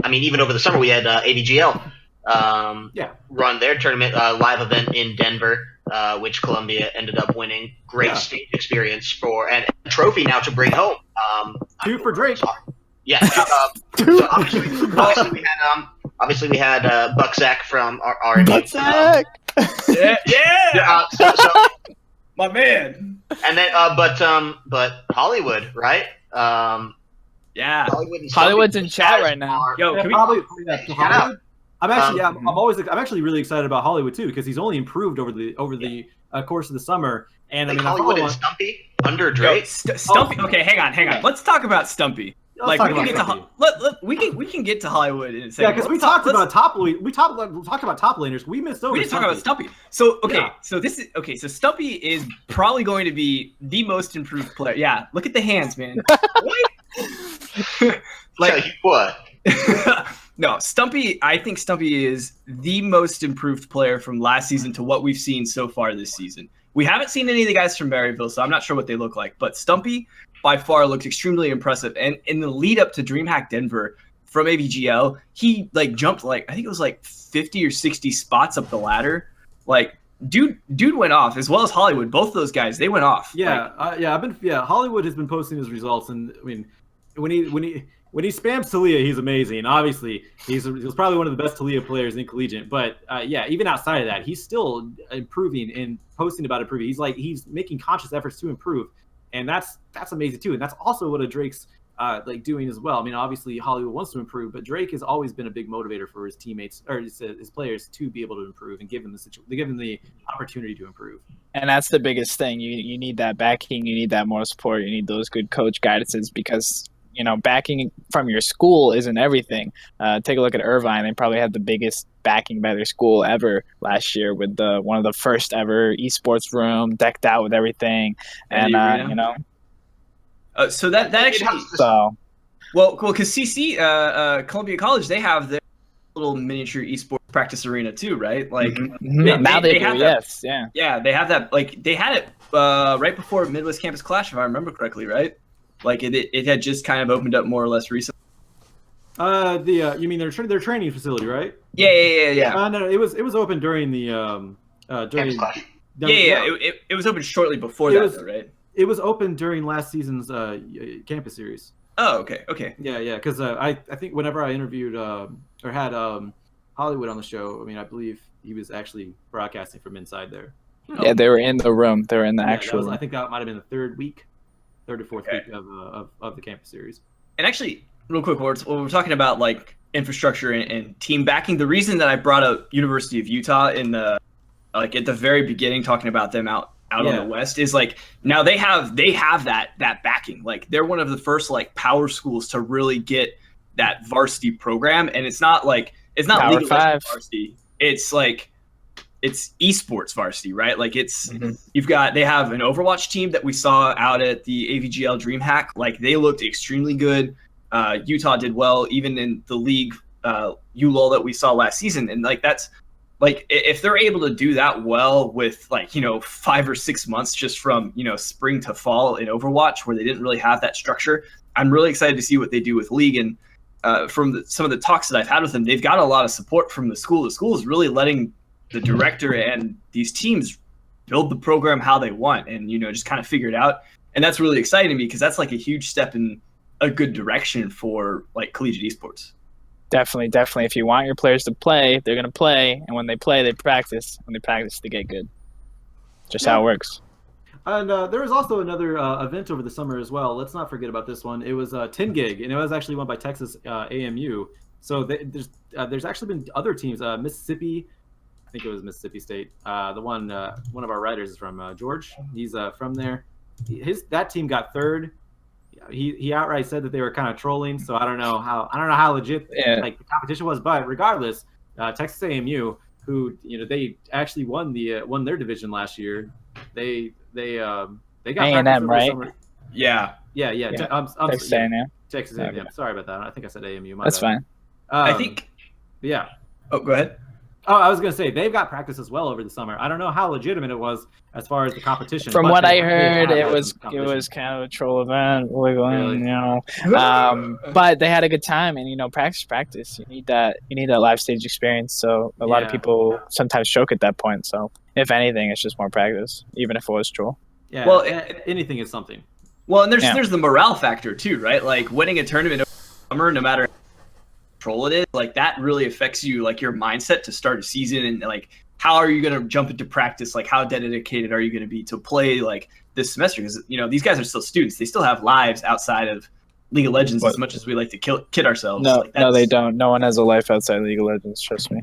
Even over the summer we had ADGL run their tournament live event in Denver, which Columbia ended up winning. Great stage experience and a trophy now to bring home. 2 for Drake. Yeah. So obviously we had Bucksack from our Bucksack. Yeah. My man. And then but Hollywood, right? Yeah. Hollywood's in chat right now. Yo, can we Hollywood? I'm actually really excited about Hollywood too because he's only improved over the course of the summer. And Hollywood and Stumpy under Drake. Stumpy. Okay, hang on. Let's talk about Stumpy. We can get to Hollywood in a second. Yeah, because we talked about top laners. We missed over. We didn't talk about Stumpy. So So Stumpy is probably going to be the most improved player. Yeah, look at the hands, man. What? No, Stumpy. I think Stumpy is the most improved player from last season to what we've seen so far this season. We haven't seen any of the guys from Maryville, so I'm not sure what they look like. But Stumpy by far looks extremely impressive. And in the lead up to DreamHack Denver from AVGL, he jumped I think it was 50 or 60 spots up the ladder. dude went off, as well as Hollywood. Both of those guys, they went off. Yeah, Hollywood has been posting his results, and I mean, when he spams Talia, he's amazing. Obviously, he was probably one of the best Talia players in Collegiate. But even outside of that, he's still improving and posting about improving. He's making conscious efforts to improve, and that's amazing too. And that's also what a Drake's doing as well. I mean, obviously Hollywood wants to improve, but Drake has always been a big motivator for his teammates or his players to be able to improve and give them the opportunity to improve. And that's the biggest thing. You need that backing. You need that more support. You need those good coach guidances because backing from your school isn't everything. Take a look at Irvine. They probably had the biggest backing by their school ever last year with one of the first ever esports room decked out with everything. And so that actually because CC Columbia College, they have their little miniature esports practice arena too, right? Like now they do, have yes, that, yeah, they have that. Like they had it right before Midwest Campus Clash, if I remember correctly, right? Like it had just kind of opened up more or less recently. You mean their training facility, right? Yeah. No, it was open during the Campus Clash. It was open shortly before that, though, right? It was open during last season's campus series. Oh, okay. Yeah, because I think whenever I interviewed or had Hollywood on the show, I mean, I believe he was actually broadcasting from inside there. Yeah, they were in the room. They were in the actual room. I think that might have been the third or fourth week of the campus series. And actually, real quick, when we're talking about like infrastructure and team backing, the reason that I brought up University of Utah in the at the very beginning, talking about them out on the West, is like now they have that backing. Like they're one of the first like power schools to really get that varsity program, and it's not League of Legends varsity. It's like it's esports varsity, right? Like it's they have an Overwatch team that we saw out at the AVGL DreamHack. Like they looked extremely good. Utah did well even in the league ULOL that we saw last season, and like that's like if they're able to do that well with 5 or 6 months just from spring to fall in Overwatch, where they didn't really have that structure, I'm really excited to see what they do with League. And from some of the talks that I've had with them, they've got a lot of support from the school. The school is really letting the director and these teams build the program how they want, and just kind of figure it out. And that's really exciting to me because that's like a huge step in a good direction for like collegiate esports. Definitely. If you want your players to play, they're going to play. And when they play, they practice. When they practice, they get good. Just how it works. And there was also another event over the summer as well. Let's not forget about this one. It was 10 gig, and it was actually won by Texas AMU. So there's actually been other teams. Mississippi, I think it was Mississippi State. One of our writers is from George. He's from there. That team got third. He outright said that they were kind of trolling, so I don't know how legit the competition was, but regardless, Texas AMU, who they actually won their division last year, they got A&M, right? Yeah. Texas A&M. Texas A&M. Okay. Sorry about that. I think I said AMU. That's fine. I think. Yeah. Oh, go ahead. Oh, I was going to say, they've got practice as well over the summer. I don't know how legitimate it was as far as the competition. From what I heard, it was kind of a troll event. But they had a good time, and practice. You need that live stage experience. So a lot of people sometimes choke at that point. So if anything, it's just more practice, even if it was troll. Yeah. Well, anything is something. Well, and there's the morale factor too, right? Like winning a tournament over the summer, no matter it is, like that really affects you, like your mindset to start a season, and like how are you going to jump into practice, like how dedicated are you going to be to play like this semester, because these guys are still students, they still have lives outside of League of Legends. As much as we like to kid ourselves, no, they don't. No one has a life outside League of Legends, trust me.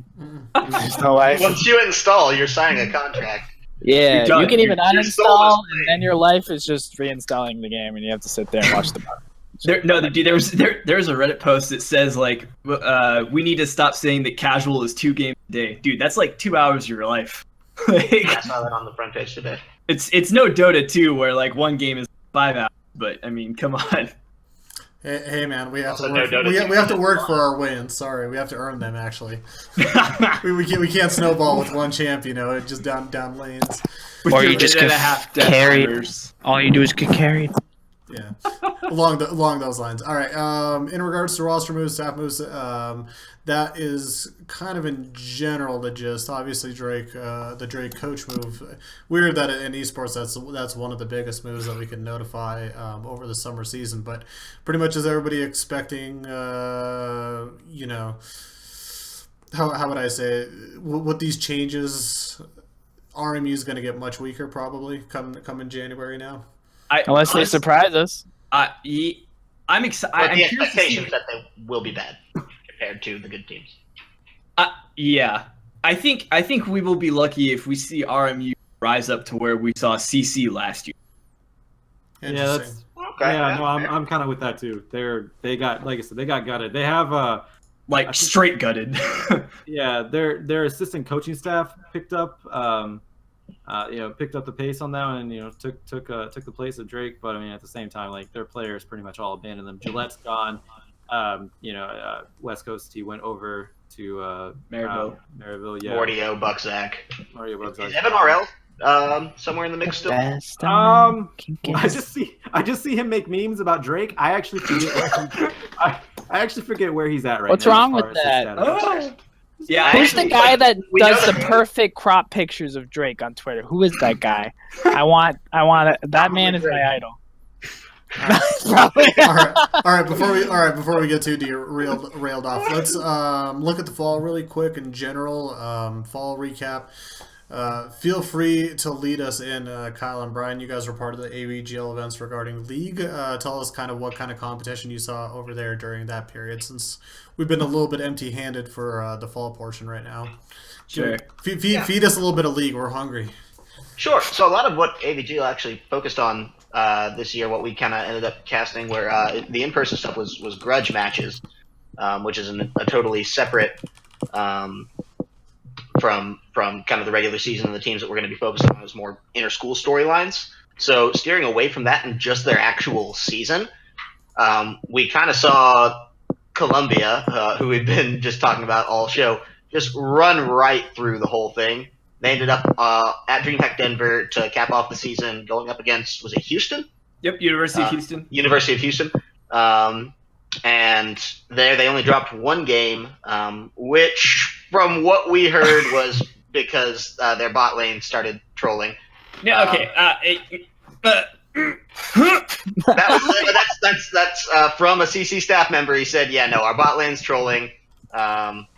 There's no life. Once you install, you're signing a contract. Yeah, you can even uninstall, and then your life is just reinstalling the game, and you have to sit there and watch the There's a Reddit post that says like we need to stop saying that casual is 2 games a day. Dude, that's like 2 hours of your life. I saw that on the front page today. It's no Dota 2 where like one game is 5 hours, but I mean, come on. Hey man, we have to work. We have to work for our wins. Sorry, we have to earn them. Actually, we can't snowball with one champ. It just down lanes. Or you just get carried. All you do is get carried. Yeah, along those lines. All right. In regards to roster moves, staff moves, that is kind of in general the gist. Obviously, the Drake coach move. Weird that in esports that's one of the biggest moves that we can notify over the summer season. But pretty much is everybody expecting? You know, how would I say it? With these changes, RMU is going to get much weaker probably come in January now. Unless they surprise us. I'm excited. But the expectation is that they will be bad compared to the good teams. Yeah, I think we will be lucky if we see RMU rise up to where we saw CC last year. Yeah, that's okay. Yeah, no, I'm kind of with that too. They got, like I said, they got gutted. They have straight gutted. Yeah, their assistant coaching staff picked up the pace on that one, and took the place of Drake. But I mean, at the same time, like their players pretty much all abandoned them. Gillette's gone. West Coast he went over to Maryville. Yeah. Mordio, Bucksack. Bucksack. Is Evan RL somewhere in the mix still? I just see him make memes about Drake. I actually forget where he's at right What's now. What's wrong with that? Yeah, who's the guy that does the perfect crop pictures of Drake on Twitter? Who is that guy? I want that man is my idol. All right. Before we get too railed off, let's look at the fall really quick in general. Fall recap. Feel free to lead us in, Kyle and Brian. You guys were part of the AVGL events regarding League. Tell us kind of what kind of competition you saw over there during that period, since we've been a little bit empty-handed for the fall portion right now. Sure. Feed us a little bit of League. We're hungry. Sure. So a lot of what AVGL actually focused on this year, what we kind of ended up casting, where the in-person stuff was grudge matches, which is a totally separate from kind of the regular season and the teams that we're going to be focused on as more inter-school storylines. So steering away from that and just their actual season, we kind of saw Columbia, who we've been just talking about all show, just run right through the whole thing. They ended up at DreamHack Denver to cap off the season, going up against, was it Houston? Yep, University of Houston. University of Houston. And there they only dropped one game, which, from what we heard, was because their bot lane started trolling. Yeah. Okay. That's from a CC staff member. He said, "Yeah, no, our bot lane's trolling, and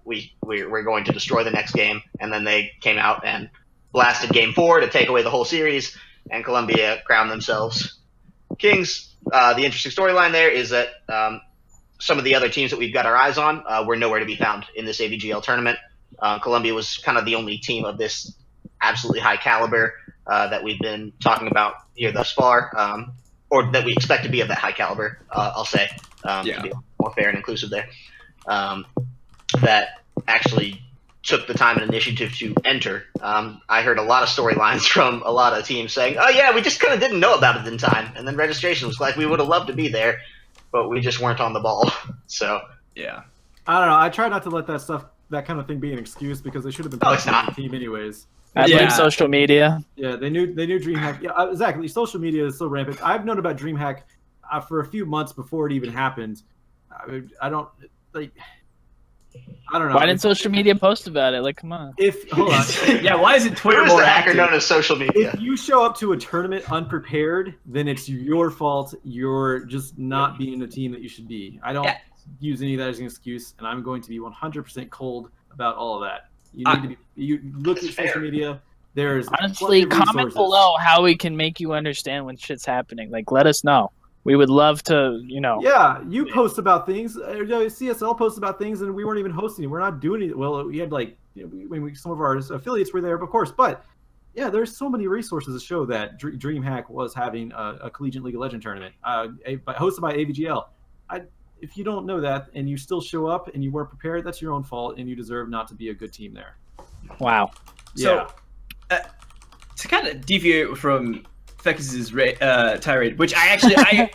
we're going to destroy the next game." And then they came out and blasted Game 4 to take away the whole series, and Columbia crowned themselves kings. The interesting storyline there is that some of the other teams that we've got our eyes on were nowhere to be found in this AVGL tournament. Columbia was kind of the only team of this absolutely high caliber that we've been talking about here thus far, or that we expect to be of that high caliber, I'll say, to be more fair and inclusive there, that actually took the time and initiative to enter. I heard a lot of storylines from a lot of teams saying, "Oh yeah, we just kind of didn't know about it in time," and then registration was like, "We would have loved to be there, but we just weren't on the ball." So yeah, I don't know. I try not to let that kind of thing be an excuse, because they should have been it's not the team anyways. I blame social media. Yeah, they knew DreamHack. Yeah, exactly. Social media is so rampant. I've known about DreamHack for a few months before it even happened. I don't know. Why didn't social media post about it? Like, come on. Hold on. Yeah, why isn't Twitter Who is more the hacker active? known as social media? If you show up to a tournament unprepared, then it's your fault. You're just not being the team that you should be. I don't use any of that as an excuse, and I'm going to be 100% cold about all of that. You need to be. You look at social media. There's honestly, comment below how we can make you understand when shit's happening. Like, let us know. We would love to, Yeah, you post about things. CSL posts about things, and we weren't even hosting. We're not doing it. Well, we had some of our affiliates were there, of course. But yeah, there's so many resources to show that DreamHack was having a Collegiate League of Legends tournament hosted by AVGL. If you don't know that and you still show up and you weren't prepared, that's your own fault, and you deserve not to be a good team there. Wow. So, to kind of deviate from Fekis's tirade, which I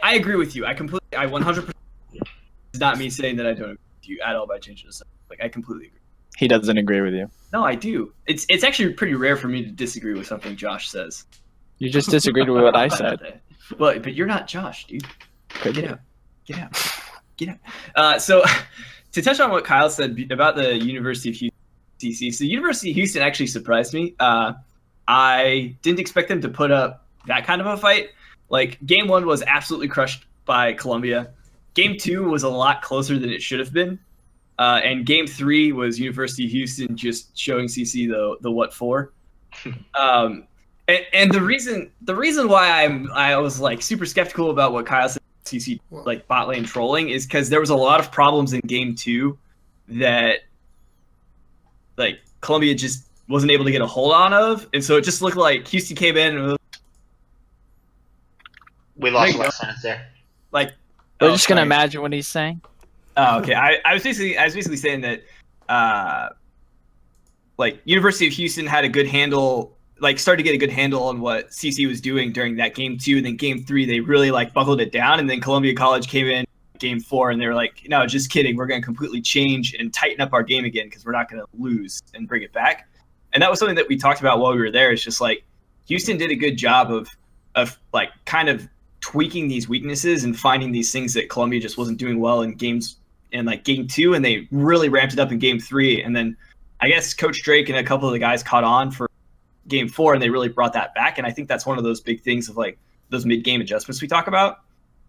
agree with you. I 100%. It's not me saying that I don't agree with you at all by changing this. Like, I completely agree. He doesn't agree with you. No, I do. It's actually pretty rare for me to disagree with something Josh says. You just disagreed with what I said. But you're not Josh, dude. Could Get you? out. Get out. Get out. So to touch on what Kyle said about the University of Houston CC, so University of Houston actually surprised me. I didn't expect them to put up that kind of a fight. Like, game 1 was absolutely crushed by Columbia. Game 2 was a lot closer than it should have been. And game 3 was University of Houston just showing CC the what for. And the reason why I was like super skeptical about what Kyle said, CC like bot lane trolling, is because there was a lot of problems in game 2 that like Columbia just wasn't able to get a hold on of, and so it just looked like Houston came in and we lost last sentence there. Like, We're just gonna imagine what he's saying. Oh, okay. I was basically saying that like University of Houston had a good handle, like started to get a good handle on what CC was doing during that game 2, and then game 3 they really like buckled it down, and then Columbia College came in game 4 and they were like, no, just kidding, we're going to completely change and tighten up our game again because we're not going to lose, and bring it back. And that was something that we talked about while we were there. It's just like Houston did a good job of like kind of tweaking these weaknesses and finding these things that Columbia just wasn't doing well in games in like game 2, and they really ramped it up in game 3. And then I guess Coach Drake and a couple of the guys caught on for game 4, and they really brought that back. And I think that's one of those big things of like those mid-game adjustments we talk about.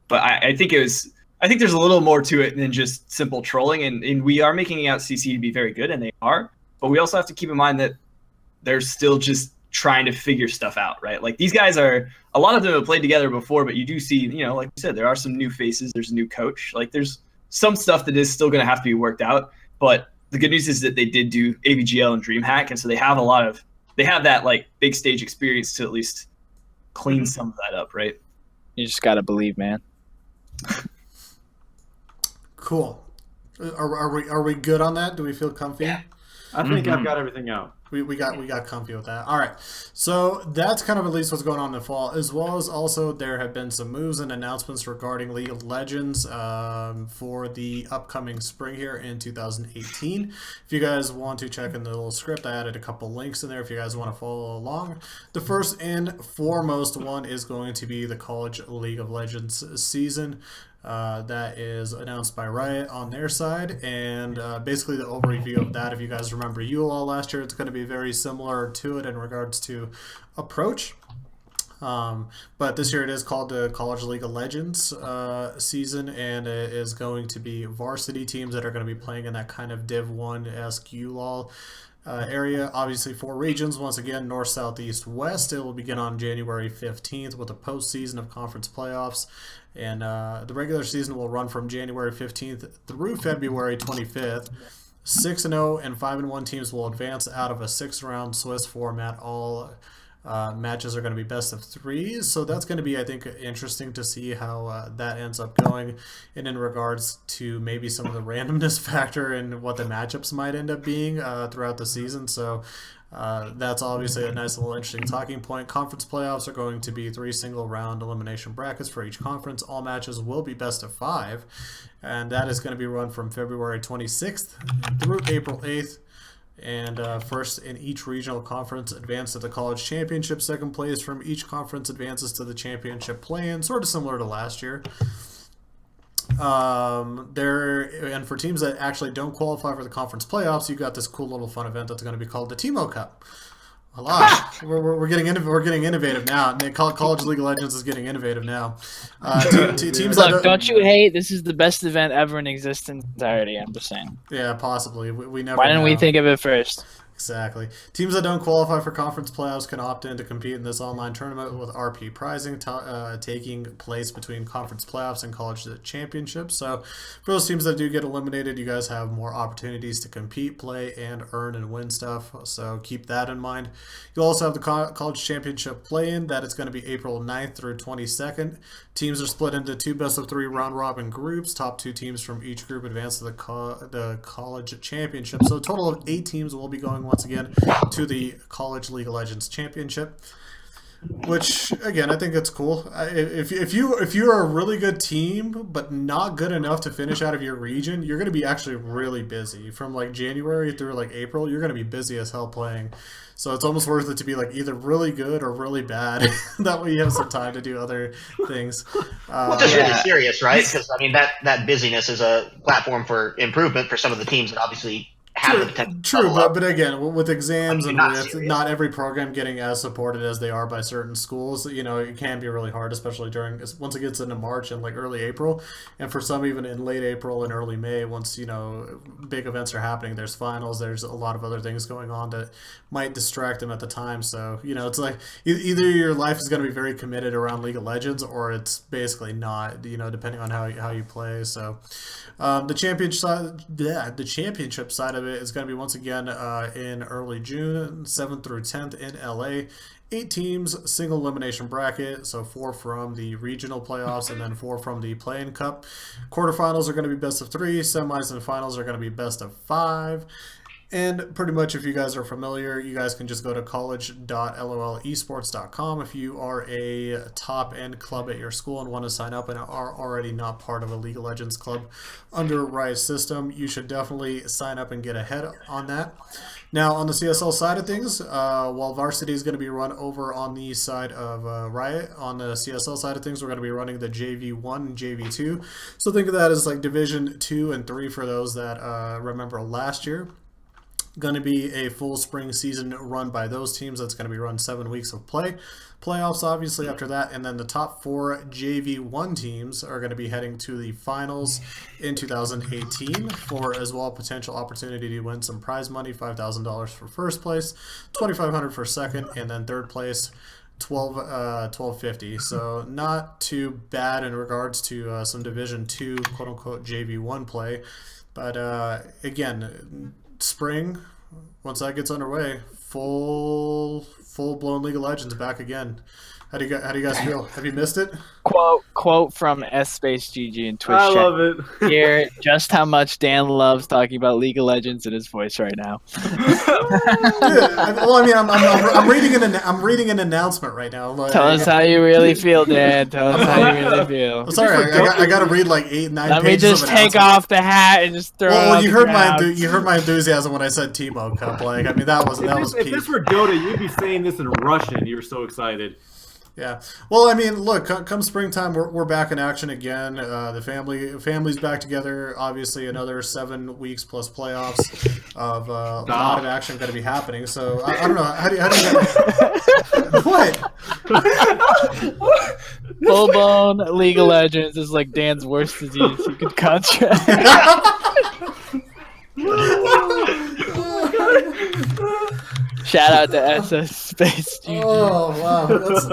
But I think there's a little more to it than just simple trolling, and we are making out CC to be very good, and they are. But we also have to keep in mind that they're still just trying to figure stuff out, right? Like, these guys are, a lot of them have played together before, but you do see, you know, like you said, there are some new faces, there's a new coach. Like, there's some stuff that is still going to have to be worked out. But the good news is that they did do AVGL and DreamHack, and so they have that like big stage experience to at least clean some of that up, right? You just gotta believe, man. Cool. Are we good on that? Do we feel comfy? Yeah. I think I've got everything out. We got comfy with that. All right. So that's kind of at least what's going on in the fall, as well as also there have been some moves and announcements regarding League of Legends for the upcoming spring here in 2018. If you guys want to check in the little script, I added a couple links in there if you guys want to follow along. The first and foremost one is going to be the College League of Legends season. That is announced by Riot on their side, and basically the overview of that, if you guys remember ULL last year, it's going to be very similar to it in regards to approach. But this year it is called the College League of Legends season, and it is going to be varsity teams that are going to be playing in that kind of Div 1-esque ULL area. Obviously 4 regions, once again, north, south, east, west. It will begin on January 15th with a postseason of conference playoffs, and the regular season will run from January 15th through February 25th. 6-0 and 5-1 teams will advance out of a 6-round Swiss format. All matches are going to be best of 3, so that's going to be, I think, interesting to see how that ends up going, and in regards to maybe some of the randomness factor and what the matchups might end up being throughout the season. So that's obviously a nice little interesting talking point. Conference playoffs are going to be 3 single round elimination brackets for each conference. All matches will be best of 5, and that is going to be run from February 26th through April 8th. And first in each regional conference advance to the college championship. Second place from each conference advances to the championship play-in, sort of similar to last year. And for teams that actually don't qualify for the conference playoffs, you got this cool little fun event that's going to be called the Timo Cup. We're getting innovative now. College League of Legends is getting innovative now. Teams Look, don't you hate? This is the best event ever in existence entirety. I'm just saying. Yeah, possibly. We never. Why didn't know. we think of it first? Exactly. Teams that don't qualify for conference playoffs can opt in to compete in this online tournament with RP prizing taking place between conference playoffs and college championships. So for those teams that do get eliminated, you guys have more opportunities to compete, play, and earn and win stuff. So keep that in mind. You'll also have the college championship play-in. That is going to be April 9th through 22nd. Teams are split into 2 best-of-3 round-robin groups. Top 2 teams from each group advance to the college championship. So a total of 8 teams will be going once again to the College League of Legends Championship. Which again, I think it's cool. If you're a really good team but not good enough to finish out of your region, you're going to be actually really busy from like January through like April. You're going to be busy as hell playing. So it's almost worth it to be like either really good or really bad. That way you have some time to do other things. Well, just really serious, right? Because I mean that busyness is a platform for improvement for some of the teams that obviously have the potential. True, but again, with exams and with not every program getting as supported as they are by certain schools, you know, it can be really hard, especially once it gets into March and like early April, and for some even in late April and early May. Once you know big events are happening, there's finals, there's a lot of other things going on that might distract them at the time. So you know, it's like either your life is going to be very committed around League of Legends, or it's basically not. You know, depending on how you play. So the championship side of it is going to be once again in early June, 7th through 10th in LA. 8 teams, single elimination bracket, so 4 from the regional playoffs and then 4 from the play-in cup. Quarterfinals are going to be best of 3, semis and finals are going to be best of 5. And pretty much if you guys are familiar, you guys can just go to college.lolesports.com if you are a top-end club at your school and want to sign up and are already not part of a League of Legends club under Riot's system. You should definitely sign up and get ahead on that. Now, on the CSL side of things, while Varsity is going to be run over on the side of Riot, on the CSL side of things, we're going to be running the JV1 and JV2. So think of that as like Division 2 and 3 for those that remember last year. Going to be a full spring season run by those teams. That's going to be run 7 weeks of play. Playoffs, obviously, after that. And then the top 4 JV1 teams are going to be heading to the finals in 2018 for as well potential opportunity to win some prize money, $5,000 for first place, $2,500 for second, and then third place, $1,250. So not too bad in regards to some Division 2, quote-unquote, JV1 play. But again, spring, once that gets underway, full-blown League of Legends back again. How do you guys feel? Have you missed it? Quote from SSpaceGG in Twitch. I chat. love it. Hear just how much Dan loves talking about League of Legends in his voice right now. Well, I mean, I'm reading an announcement right now. Like, Tell us how you really feel, Dan. Tell us how you really feel. I'm sorry, I got to read like 8, 9 Let me pages just of take off the hat and just throw it Well, on you the heard ground. you heard my enthusium when I said Tebow Cup. Like, I mean, that was If peak. this were Dota, you'd be saying this in Russian. You were so excited. Yeah. Well, I mean, look, come springtime, we're back in action again. The family's back together. Obviously, another 7 weeks plus playoffs of a lot of action going to be happening. So I don't know. How do you what? Full blown League of Legends is like Dan's worst disease. You could contract. Shout out to SSpaceGG. Oh wow, that's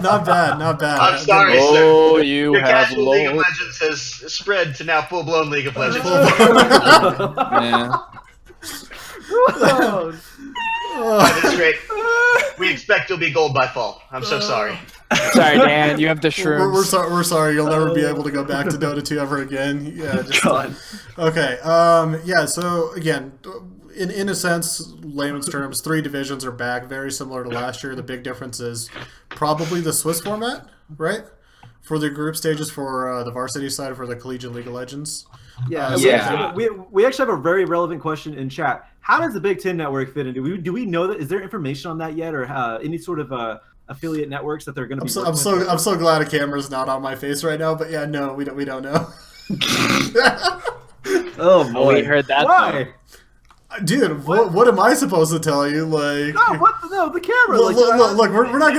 not bad. I'm sorry, Oh, sir. you Your have casual League of low. Legends has spread to now full-blown League of Legends. Yeah. That's great. We expect you'll be gold by fall. I'm so sorry. Sorry, Dan. You have the shrooms. We're sorry. You'll never be able to go back to Dota 2 ever again. Yeah. God. Okay. Yeah. So again, in a sense, layman's terms, 3 divisions are back, very similar to last year. The big difference is probably the Swiss format, right? For the group stages for the varsity side for the Collegiate League of Legends. Yeah. Yeah. We actually have a very relevant question in chat. How does the Big Ten network fit in? Do we know that? Is there information on that yet, or any sort of affiliate networks that they're going to be? I'm so glad a camera's not on my face right now. But yeah, no, we don't know. Oh boy, we heard that. Why? Dude, what am I supposed to tell you? Like, no, the camera. Look, we're not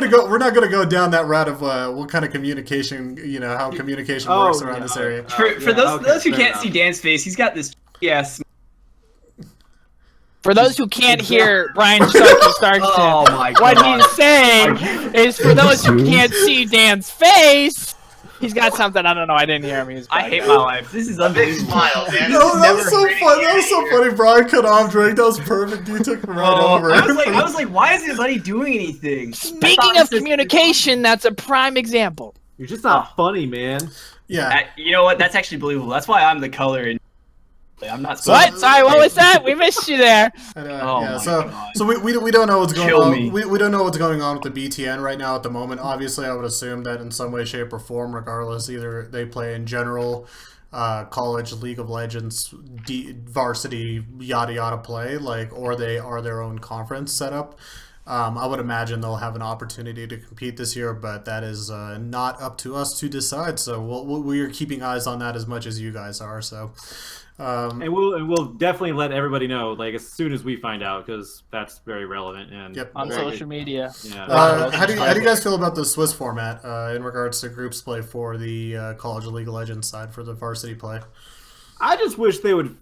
gonna go down that route of what kind of communication, how communication works around this area. For those who can't see Dan's face, he's got this yes. For those who can't hear Brian Starkey Oh my God. what he's saying is for those who can't see Dan's face, he's got something. I don't know. I didn't hear him. I hate my life. This is Big unbelievable. smile, man. No, that was so funny. That was so funny. Brian cut off Drake. That was perfect. You took him right over. I was like, why isn't anybody doing anything? Speaking of communication, that's a prime example. You're just not funny, man. Yeah. You know what? That's actually believable. That's why I'm the color in I'm not. What? Sorry, what was that? We missed you there. So we don't know what's going on. We don't know what's going on with the BTN right now at the moment. Obviously, I would assume that in some way, shape, or form, regardless, either they play in general, college, League of Legends, varsity, yada yada play, or they are their own conference setup. I would imagine they'll have an opportunity to compete this year, but that is not up to us to decide. So we are keeping eyes on that as much as you guys are. So. And we'll definitely let everybody know as soon as we find out, because that's very relevant and on social media. Yeah. How do you guys feel about the Swiss format in regards to groups play for the College of League of Legends side for the varsity play? I just wish they would.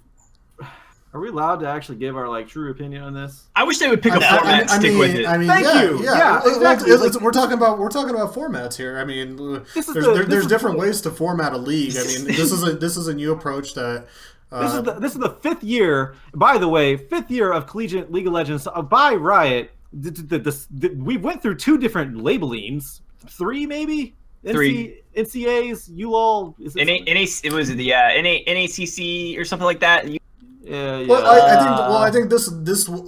Are we allowed to actually give our true opinion on this? I wish they would pick a format and stick with it. Thank you. Yeah, exactly. We're talking about formats here. I mean, there's different ways to format a league. I mean, this is a new approach that. This is the 5th year. By the way, 5th year of Collegiate League of Legends by Riot. We went through 2 different labelings, 3 maybe. 3 NCAs. You all. It was the NACC or something like that. Yeah. I think this.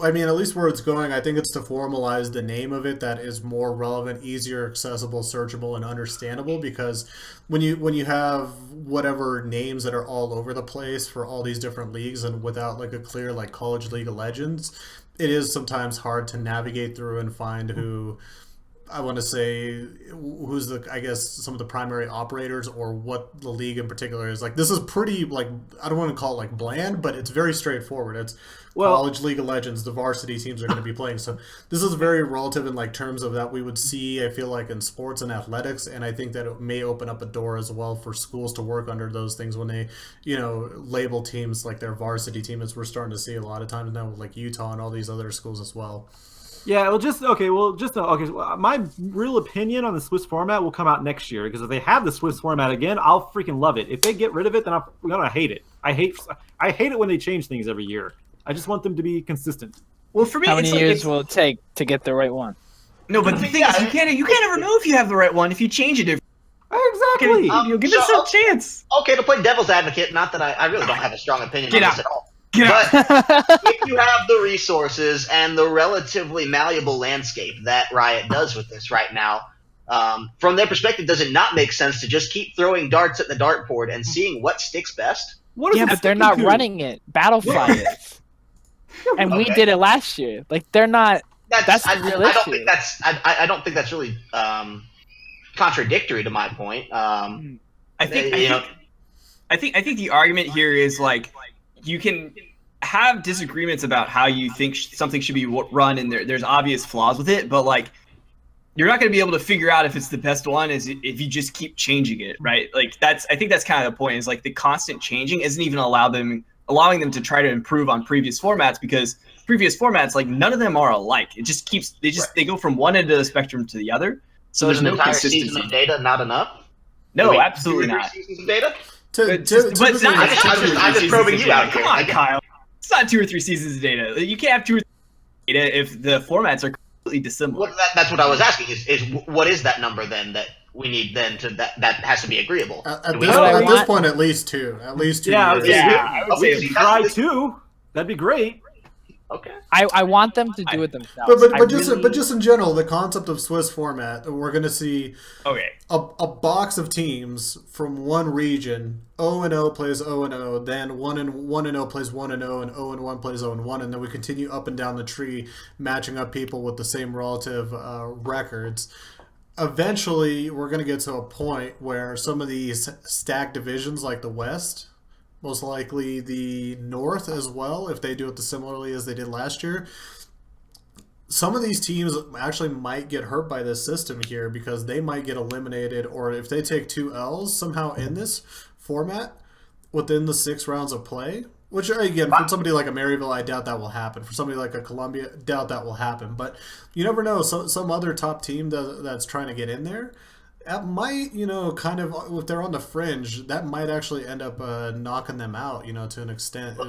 I mean, at least where it's going, I think it's to formalize the name of it that is more relevant, easier, accessible, searchable, and understandable. Because when you have whatever names that are all over the place for all these different leagues, and without a clear College League of Legends, it is sometimes hard to navigate through and find who. I want to say who's some of the primary operators or what the league in particular is. This is pretty I don't want to call it bland, but it's very straightforward. It's College League of Legends, the varsity teams are going to be playing. So this is very relative in terms of that we would see, I feel in sports and athletics, and I think that it may open up a door as well for schools to work under those things when they, label teams their varsity team, as we're starting to see a lot of times now with Utah and all these other schools as well. Yeah, my real opinion on the Swiss format will come out next year, because if they have the Swiss format again, I'll freaking love it. If they get rid of it, then I'm gonna hate it. I hate it when they change things every year. I just want them to be consistent. Well, for me, how many years will it take to get the right one? No, but the thing is, you can't ever know if you have the right one if you change it. Exactly. Give it some chance. Okay, to play devil's advocate, not that I really don't have a strong opinion on this at all. But if you have the resources and the relatively malleable landscape that Riot does with this right now, from their perspective, does it not make sense to just keep throwing darts at the dartboard and seeing what sticks best? But they're not running it. Battlefy it. And we did it last year. They're not. That's the real issue. I don't think that's really contradictory to my point. I think the argument here is you can have disagreements about how you think something should be run, and there's obvious flaws with it, but you're not going to be able to figure out if it's the best one if you just keep changing it, right? I think that's kind of the point, is the constant changing isn't even allowing them to try to improve on previous formats, because previous formats, none of them are alike. It just keeps they go from one end of the spectrum to the other. So there's no entire consistency. season of data not enough? No, absolutely not. Seasons of data? I'm just probing you out here. Come on, Kyle. It's not 2 or 3 seasons of data. You can't have 2 or 3 data if the formats are completely dissimilar. Well, that's what I was asking. Is what is that number then that we need then to that has to be be at this point? At least 2. At least 2 years. I would say try 2. That'd be great. Okay. I want them to do it themselves. But just in general, the concept of Swiss format, we're going to see a box of teams from one region. 0-0 plays 0-0, then 1-0 plays 1-0, and 0-1 plays 0-1, and then we continue up and down the tree, matching up people with the same relative records. Eventually, we're going to get to a point where some of these stacked divisions, like the West, most likely the North as well, if they do it similarly as they did last year. Some of these teams actually might get hurt by this system here, because they might get eliminated, or if they take 2 L's somehow in this format within the 6 rounds of play, which again, for somebody like a Maryville, I doubt that will happen. For somebody like a Columbia, doubt that will happen. But you never know. Some other top team that's trying to get in there, that might, kind of, if they're on the fringe, that might actually end up knocking them out, to an extent.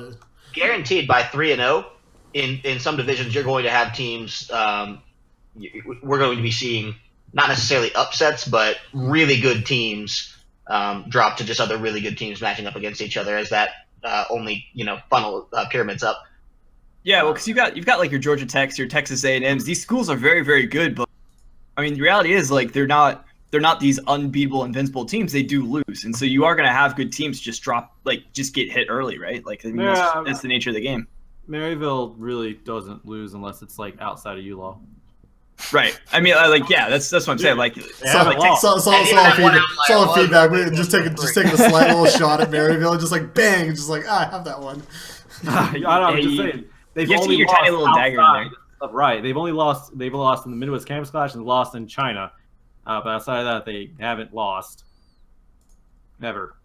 Guaranteed by 3-0, in some divisions, you're going to have teams. We're going to be seeing not necessarily upsets, but really good teams drop to just other really good teams matching up against each other, as that only funnel pyramids up. Yeah, well, because you've got like your Georgia Techs, your Texas A&Ms. These schools are very, very good, but I mean, the reality is like they're not these unbeatable, invincible teams. They do lose, and so you are going to have good teams just get hit early, right? Like, I mean, that's the nature of the game. Maryville really doesn't lose unless it's like outside of ULaw. Right. I mean, that's what I'm saying. Like, solid feedback. We're just taking a slight little shot at Maryville, just like bang, just like I have that one. I'm just saying. You have to get your tiny little dagger in there. Right. They've lost in the Midwest Campus Clash and lost in China. But outside of that, they haven't lost. Never.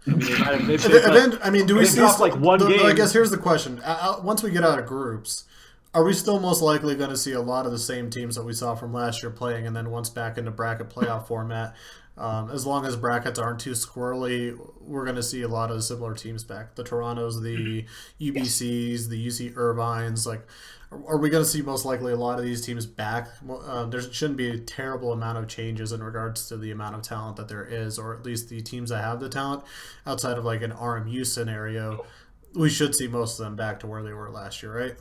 Do we see like one game? I guess here's the question: once we get out of groups, are we still most likely going to see a lot of the same teams that we saw from last year playing, and then once back into bracket playoff format? As long as brackets aren't too squirrely, we're going to see a lot of the similar teams back. The Torontos, the UBCs, the UC Irvines. Like, are we going to see most likely a lot of these teams back? There shouldn't be a terrible amount of changes in regards to the amount of talent that there is, or at least the teams that have the talent. Outside of like an RMU scenario, we should see most of them back to where they were last year, right?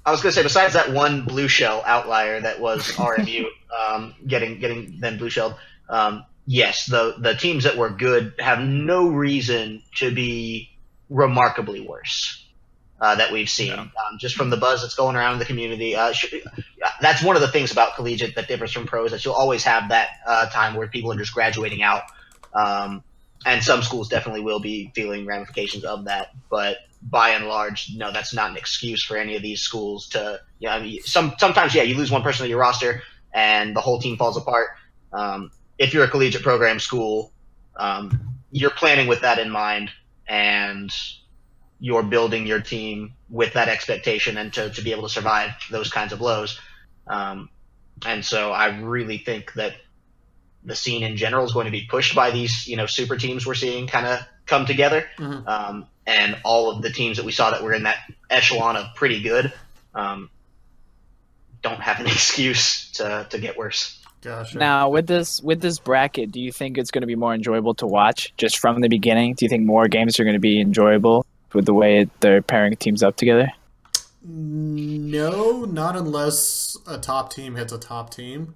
I was going to say, besides that one blue shell outlier that was RMU getting then blue shelled, yes, the teams that were good have no reason to be remarkably worse that we've seen. Yeah. Just from the buzz that's going around in the community. That's one of the things about Collegiate that differs from pros, that you'll always have that time where people are just graduating out. And some schools definitely will be feeling ramifications of that. But by and large, no, that's not an excuse for any of these schools to sometimes, you lose one person on your roster and the whole team falls apart. If you're a collegiate program school, you're planning with that in mind, and you're building your team with that expectation and to be able to survive those kinds of blows. And so I really think that the scene in general is going to be pushed by these, super teams we're seeing kind of come together. Mm-hmm. And all of the teams that we saw that were in that echelon of pretty good don't have an excuse to get worse. Gotcha. Now, with this bracket, do you think it's going to be more enjoyable to watch just from the beginning? Do you think more games are going to be enjoyable with the way they're pairing teams up together? No, not unless a top team hits a top team.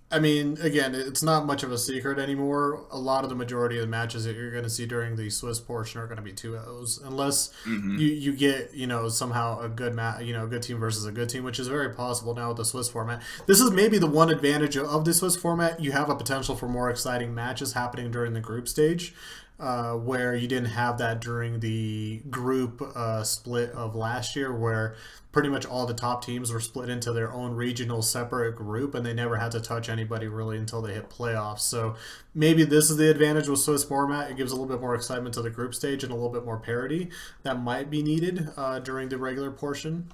I mean, again, it's not much of a secret anymore. A lot of the majority of the matches that you're going to see during the Swiss portion are going to be 2-0s, unless you get somehow a good a good team versus a good team, which is very possible now with the Swiss format. This is maybe the one advantage of the Swiss format. You have a potential for more exciting matches happening during the group stage, where you didn't have that during the group split of last year, where pretty much all the top teams were split into their own regional separate group, and they never had to touch anybody really until they hit playoffs. So maybe this is the advantage with Swiss format. It gives a little bit more excitement to the group stage and a little bit more parity that might be needed during the regular portion.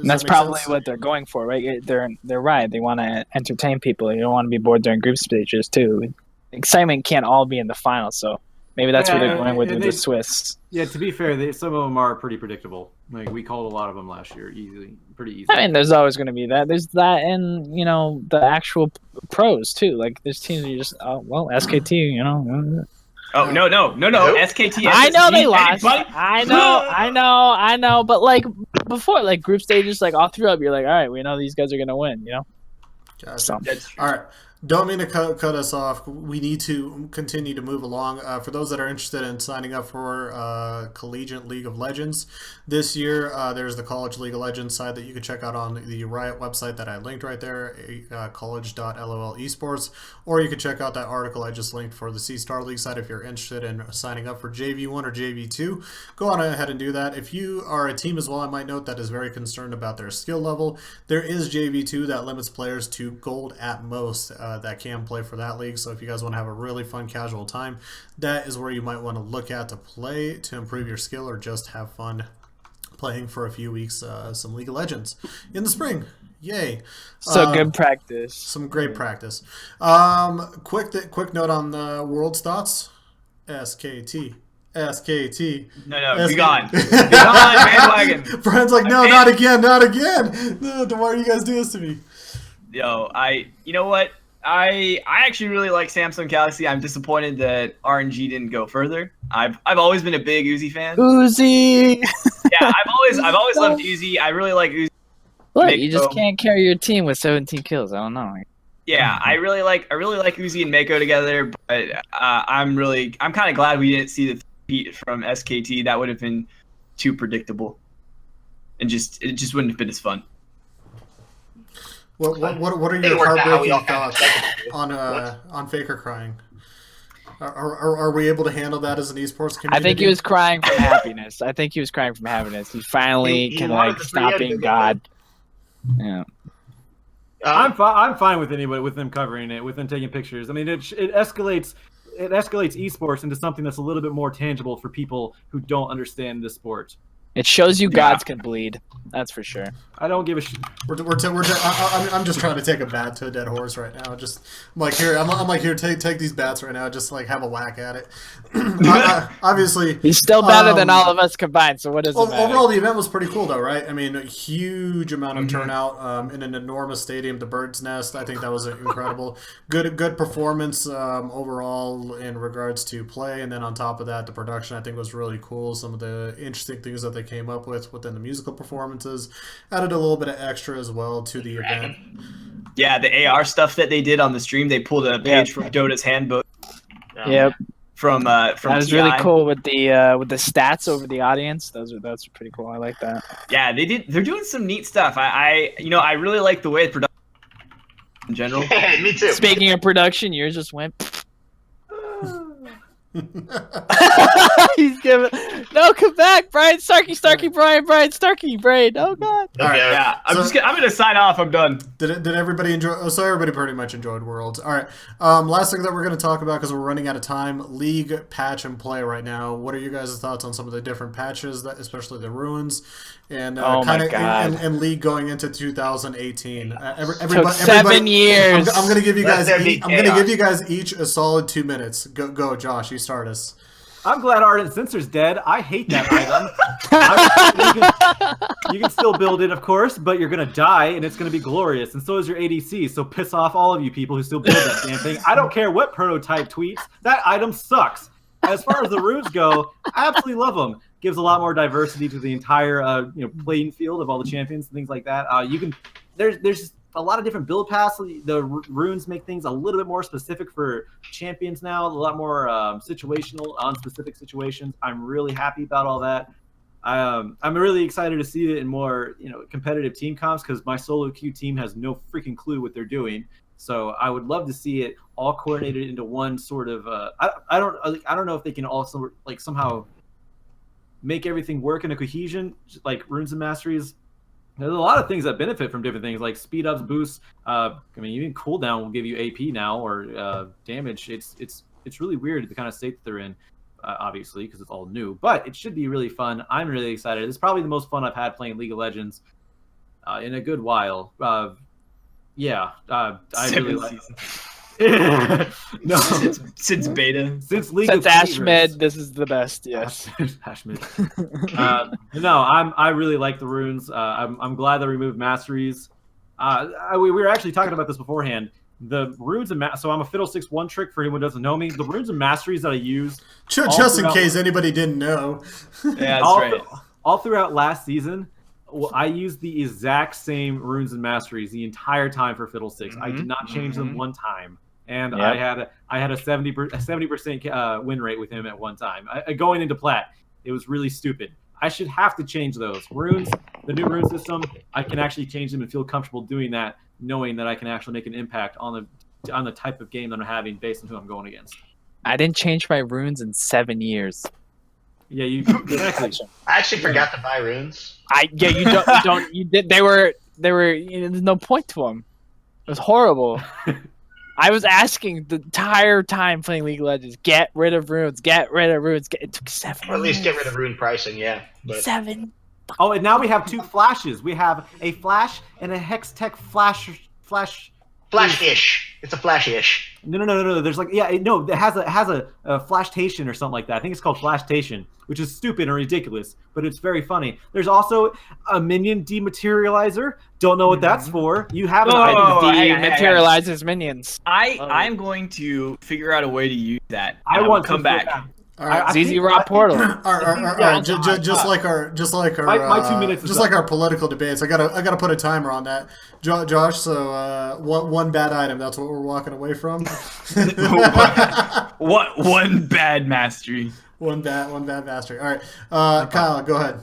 That's probably what they're going for, right? They're right. They want to entertain people. You don't want to be bored during group stages too. Excitement can't all be in the final, so maybe that's what they're going with the Swiss. Yeah, to be fair, some of them are pretty predictable. Like, we called a lot of them last year, pretty easy. I mean, there's always going to be that. There's that, and the actual pros too. Like, there's teams that you just, SKT, Oh no, SKT. I know they lost. I know. But like before, like group stages, like all through up, you're like, all right, we know these guys are going to win. Gotcha. So. All right. Don't mean to cut us off. We need to continue to move along. For those that are interested in signing up for Collegiate League of Legends this year, there's the College League of Legends side that you can check out on the Riot website that I linked right there, college.lol esports, or you can check out that article I just linked for the C-Star League side if you're interested in signing up for JV1 or JV2. Go on ahead and do that. If you are a team as well, I might note, that is very concerned about their skill level, there is JV2 that limits players to gold at most. That can play for that league. So if you guys want to have a really fun casual time, that is where you might want to look at to play to improve your skill, or just have fun playing for a few weeks some League of Legends in the spring. Yay. So good practice. Some great practice. Quick note on the World's thoughts. SKT. No, be gone. Be gone, bandwagon. Brian's like, no, not again. No, why are you guys doing this to me? Yo, you know what? I actually really like Samsung Galaxy. I'm disappointed that RNG didn't go further. I've always been a big Uzi fan. Uzi. Yeah, I've always loved Uzi. I really like Uzi. Look, you just can't carry your team with 17 kills. I don't know. Yeah, I really like Uzi and Mako together, but I'm kind of glad we didn't see the beat from SKT. That would have been too predictable, and it just wouldn't have been as fun. What are your heartbreaking thoughts on Faker crying? Are we able to handle that as an esports community? I think he was crying from happiness. He finally can like stop being God. Yeah. I'm fine with anybody, with them covering it, with them taking pictures. I mean, it escalates esports into something that's a little bit more tangible for people who don't understand the sport. It shows you gods can bleed. That's for sure. I don't give a shit. I'm just trying to take a bat to a dead horse right now. I'm like here, take these bats right now. Just like have a whack at it. Obviously, he's still better than all of us combined. So what does it matter? Overall, the event was pretty cool, though, right? I mean, a huge amount of turnout in an enormous stadium, the Bird's Nest. I think that was incredible. Good performance overall in regards to play, and then on top of that, the production I think was really cool. Some of the interesting things that they came up with within the musical performances added a little bit of extra as well to the event. Yeah, the AR stuff that they did on the stream, they pulled a page from Dota's handbook. Yep. From that was really cool with the stats over the audience. That's pretty cool. I like that. Yeah, they're doing some neat stuff. I really like the way production in general. Me too. Speaking of production, yours just went. He's giving come back, Brian Starkey, Brian Starkey, Brain. Oh god. All right, yeah. I'm gonna sign off. I'm done. Did everybody enjoy? Oh, so everybody pretty much enjoyed Worlds. All right. Last thing that we're gonna talk about because we're running out of time. League patch and play right now. What are you guys' thoughts on some of the different patches, especially the ruins, and and League going into 2018? Took 7 years. I'm gonna give you guys. I'm gonna give you guys each a solid 2 minutes. Go, Josh. You start us. I'm glad Ardent Censor's dead. I hate that item. You can still build it, of course, but you're going to die, and it's going to be glorious. And so is your ADC, so piss off all of you people who still build that damn thing. I don't care what prototype tweets. That item sucks. As far as the runes go, I absolutely love them. Gives a lot more diversity to the entire playing field of all the champions and things like that. There's a lot of different build paths. The runes make things a little bit more specific for champions now, a lot more situational on specific situations. I'm really happy about all that. I'm really excited to see it in more competitive team comps because my solo queue team has no freaking clue what they're doing. So I would love to see it all coordinated into one sort of. I don't know if they can also somehow make everything work in a cohesion like runes and masteries. There's a lot of things that benefit from different things, like speed ups, boosts. Even cooldown will give you AP now or damage. It's really weird the kind of state that they're in, obviously, because it's all new. But it should be really fun. I'm really excited. It's probably the most fun I've had playing League of Legends in a good while. I really like. No, since beta, since League since of Ashmed, this is the best. Yes, Ashmed. I really like the runes. I'm glad they removed masteries. We were actually talking about this beforehand. The runes and so I'm a Fiddlesticks one trick for anyone who doesn't know me. The runes and masteries that I use, just in case anybody didn't know. Yeah, that's right. All throughout last season. Well, I used the exact same runes and masteries the entire time for Fiddlesticks. I did not change them one time, and I had a 70% win rate with him at one time. Going into plat, it was really stupid. I should have to change those runes. The new rune system, I can actually change them and feel comfortable doing that, knowing that I can actually make an impact on the type of game that I'm having based on who I'm going against. I didn't change my runes in 7 years. Yeah, you exactly. I actually forgot to buy runes. You don't. You did. They were. There's no point to them. It was horrible. I was asking the entire time playing League of Legends, get rid of runes. It took 7 Or at least years. get rid of rune pricing. Yeah. But 7. Oh, and now we have 2 flashes. We have a flash and a hex tech flash. Flash-ish. It's a flash-ish. No. There's it has a flashtation or something like that. I think it's called flashtation, which is stupid and ridiculous, but it's very funny. There's also a minion dematerializer. Don't know what that's for. You have an item. Materializes minions. I'm going to figure out a way to use that. I want to come back. All right. ZZ Rock Portal. All right. Just like our My 2 minutes is just up. like our political debates. I gotta put a timer on that, Josh. So one bad item. That's what we're walking away from. What one bad mastery? One bad mastery. All right, Kyle, go ahead.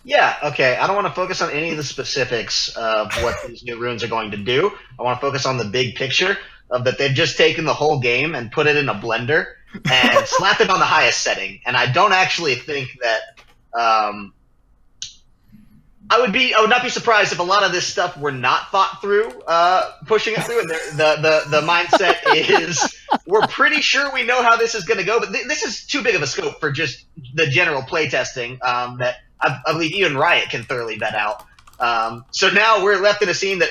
Yeah, okay. I don't want to focus on any of the specifics of what these new runes are going to do. I want to focus on the big picture of that they've just taken the whole game and put it in a blender and slapped it on the highest setting. And I don't actually think that I would not be surprised if a lot of this stuff were not thought through, pushing it through. And the mindset is we're pretty sure we know how this is going to go, but this is too big of a scope for just the general playtesting that I believe even Riot can thoroughly vet out. So now we're left in a scene that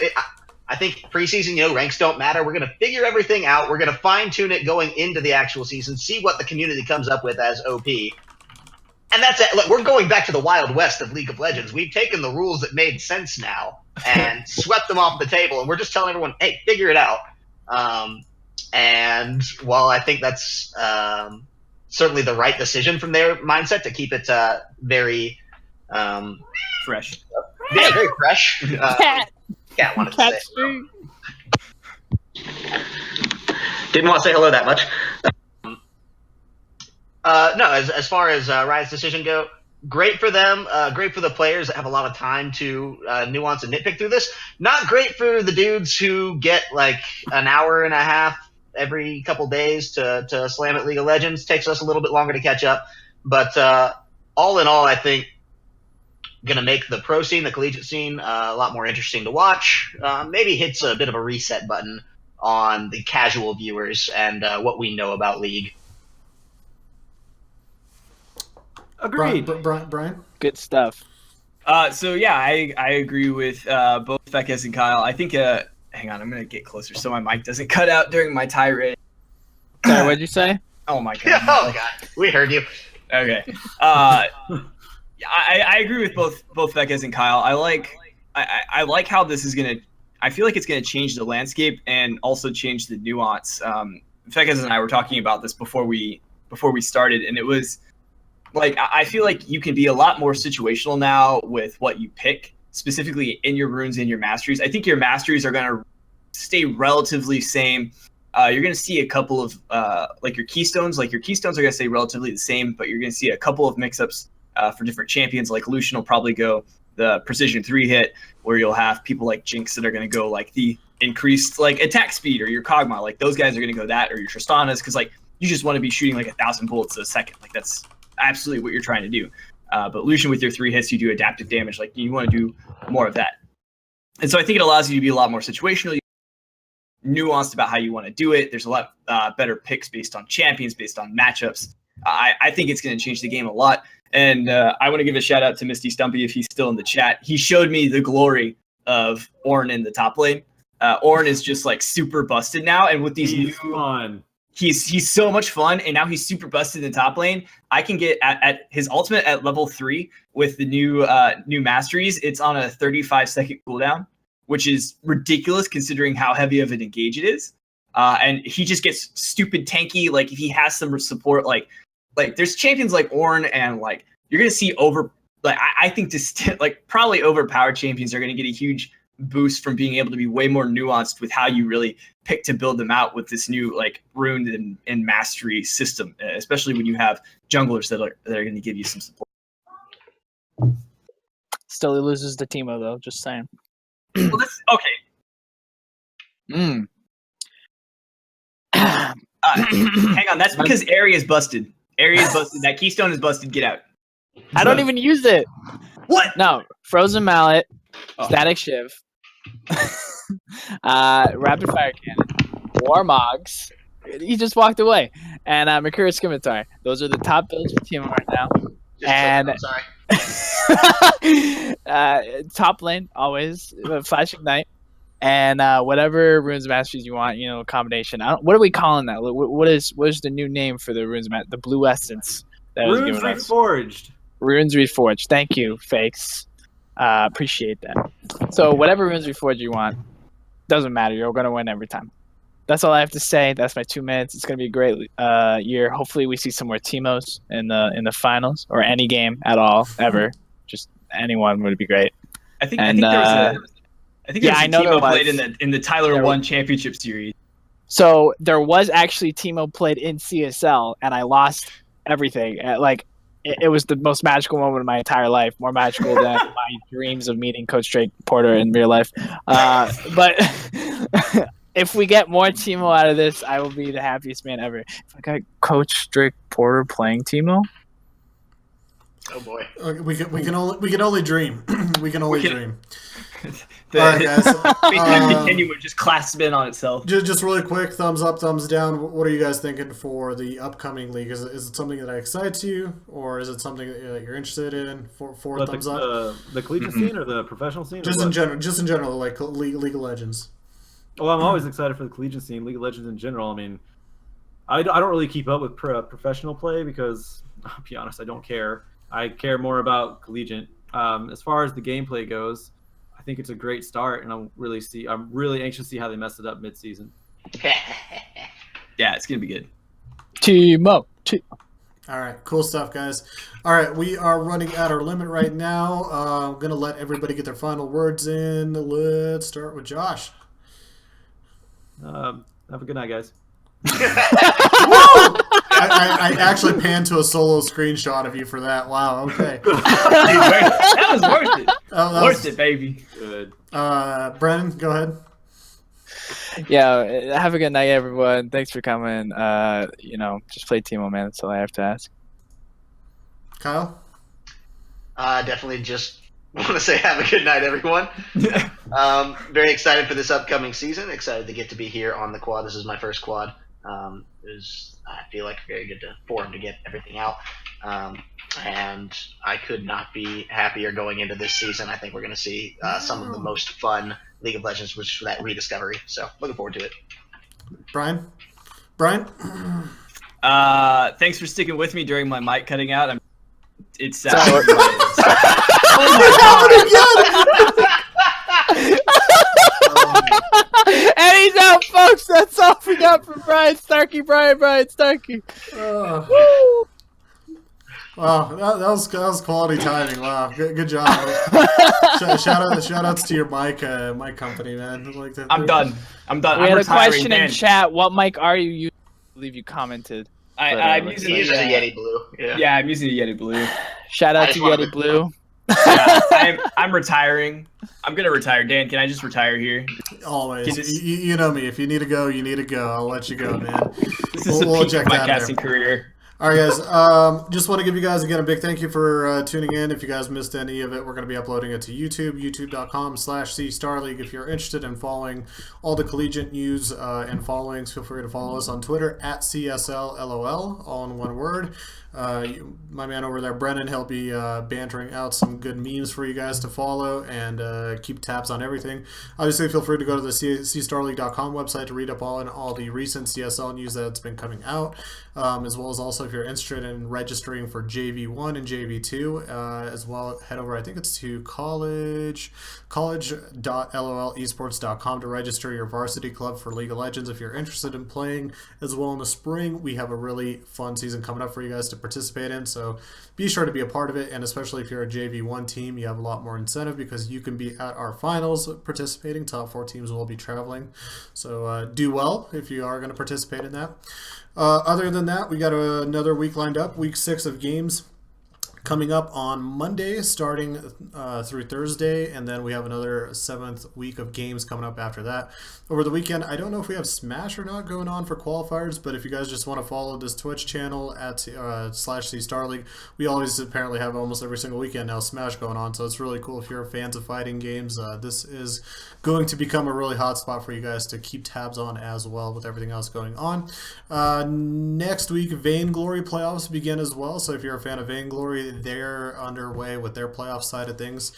I think preseason, ranks don't matter. We're going to figure everything out. We're going to fine tune it going into the actual season, see what the community comes up with as OP. And that's it. Look, we're going back to the Wild West of League of Legends. We've taken the rules that made sense now and swept them off the table, and we're just telling everyone, hey, figure it out. And while I think that's certainly the right decision from their mindset to keep it very Fresh. Yeah, very fresh. Cat wanted to say. Didn't want to say hello that much. No, as far as Riot's decision go, great for them. Great for the players that have a lot of time to nuance and nitpick through this. Not great for the dudes who get like an hour and a half every couple days to slam at League of Legends. Takes us a little bit longer to catch up. But all in all, I think going to make the pro scene, the collegiate scene, a lot more interesting to watch. Maybe hits a bit of a reset button on the casual viewers and what we know about League. Agreed. Brian? Good stuff. So yeah, I agree with both Fekes and Kyle. I think hang on, I'm gonna get closer so my mic doesn't cut out during my tirade. Sorry, what'd you say? Oh my god. Oh god, we heard you. Okay. I agree with both Fekes and Kyle. I like how this is gonna. I feel like it's gonna change the landscape and also change the nuance. Fekes and I were talking about this before we started, and it was like I feel like you can be a lot more situational now with what you pick, specifically in your runes and your masteries. I think your masteries are gonna stay relatively same. You're going to see a couple of like your keystones. Like your keystones are going to stay relatively the same, but you're going to see a couple of mix-ups for different champions. Like Lucian will probably go the precision 3-hit, where you'll have people like Jinx that are going to go like the increased like attack speed, or your Kog'Maw. Like those guys are going to go that, or your Tristanas, because like you just want to be shooting like 1,000 bullets a second. Like that's absolutely what you're trying to do. But Lucian with your 3 hits, you do adaptive damage. Like you want to do more of that. And so I think it allows you to be a lot more situational, nuanced about how you want to do it. There's a lot better picks based on champions, based on matchups. I think it's going to change the game a lot. And I want to give a shout out to Misty Stumpy if he's still in the chat. He showed me the glory of Ornn in the top lane. Ornn is just like super busted now, and with these fun. He's so much fun, and now he's super busted in the top lane. I can get at his ultimate at level 3 with the new masteries. It's on a 35-second cooldown, which is ridiculous considering how heavy of an engage it is. And he just gets stupid tanky. Like if he has some support, like there's champions like Ornn, and like you're gonna see I think probably overpowered champions are gonna get a huge boost from being able to be way more nuanced with how you really pick to build them out with this new like rune and mastery system, especially when you have junglers that are going to give you some support. Still, he loses to Teemo though. Just saying. Well, okay. Hang on, that's because Area is busted. Area is busted. That keystone is busted. Get out. I don't even use it. What? No, Frozen Mallet, Static Shiv, Rapid Fire Cannon, Warmogs. He just walked away. And Mercurial Scimitar. Those are the top builds for Teemo right now. Sorry. Top lane, always. Flash Ignite. And whatever Runes Masteries you want, combination. What are we calling that? What is the new name for the Runes Masteries? The Blue Essence. That was Runes given us. Reforged. Runes Reforged. Thank you, Fakes. Appreciate that. So whatever Runes Reforged you want, doesn't matter. You're going to win every time. that's all I have to say. That's my 2 minutes. It's going to be a great year. Hopefully, we see some more Teemos in the finals or any game at all ever. Just anyone would be great. I think there was a Teemo played in the Tyler 1 championship series. So there was actually Teemo played in CSL, and I lost everything. It was the most magical moment of my entire life, more magical than my dreams of meeting Coach Drake Porter in real life. But if we get more Teemo out of this, I will be the happiest man ever. If I got Coach Drake Porter playing Teemo, oh boy, we can only dream. We can only dream. All right, guys. Continuum would just clasp in on itself. Just really quick, thumbs up, thumbs down. What are you guys thinking for the upcoming league? Is it something that excites you, or is it something that you're interested in? Four thumbs up. The collegiate scene or the professional scene? Just in general, like League of Legends. Well, I'm always excited for the collegiate scene, League of Legends in general. I mean, I don't really keep up with professional play because, I'll be honest, I don't care. I care more about collegiate. As far as the gameplay goes, I think it's a great start, and I'm really anxious to see how they mess it up mid-season. Yeah, it's gonna be good. Teemo. All right, cool stuff, guys. All right, we are running at our limit right now. I'm gonna let everybody get their final words in. Let's start with Josh. Have a good night, guys. I actually panned to a solo screenshot of you for that. Wow. Okay. That was worth it. Worth it, baby. Good. Brennan, go ahead. Yeah, have a good night, everyone. Thanks for coming. Just play Teemo, man. That's all I have to ask. Kyle? Definitely just want to say have a good night, everyone. Very excited for this upcoming season. Excited to get to be here on the quad. This is my first quad. I feel like very good for him to get everything out. And I could not be happier going into this season. I think we're going to see some of the most fun League of Legends, which is that rediscovery. So looking forward to it. Brian? Thanks for sticking with me during my mic cutting out. It's sad. And he's out, folks. That's all we got from Brian Starkey. Brian Starkey. Wow, that was quality timing. Wow, good job. Shout outs to your mic company, man. I'm done. We had a question in chat. What mic are you using? I believe you commented. I'm using a Yeti Blue. Yeah, I'm using a Yeti Blue. Shout out to Yeti Blue. Yeah, I'm retiring. I'm gonna retire. Dan, can I just retire here? Always. You know me. If you need to go, you need to go. I'll let you go, man. This is the peak of my casting career. All right, guys. Just want to give you guys, again, a big thank you for tuning in. If you guys missed any of it, we're going to be uploading it to YouTube, youtube.com/CStarLeague. If you're interested in following all the collegiate news and followings, feel free to follow us on Twitter at CSLLOL, all in one word. My man over there, Brennan, he'll be bantering out some good memes for you guys to follow and keep tabs on everything. Obviously, feel free to go to the CStarLeague.com website to read up on all the recent CSL news that's been coming out, as well as also if you're interested in registering for JV1 and JV2, as well, head over, I think it's to college.lolesports.com to register your varsity club for League of Legends. If you're interested in playing as well in the spring, we have a really fun season coming up for you guys to participate in, so be sure to be a part of it. And especially if you're a JV1 team, you have a lot more incentive because you can be at our finals participating. Top 4 teams will be traveling, so do well if you are going to participate in that. Other than that, we got another week lined up, week 6 of games coming up on Monday, starting through Thursday, and then we have another 7th week of games coming up after that. Over the weekend, I don't know if we have Smash or not going on for qualifiers, but if you guys just want to follow this Twitch channel at /CStarLeague, we always apparently have almost every single weekend now Smash going on, so it's really cool if you're fans of fighting games. This is going to become a really hot spot for you guys to keep tabs on as well with everything else going on. Next week, Vainglory playoffs begin as well, so if you're a fan of Vainglory, they're underway with their playoff side of things.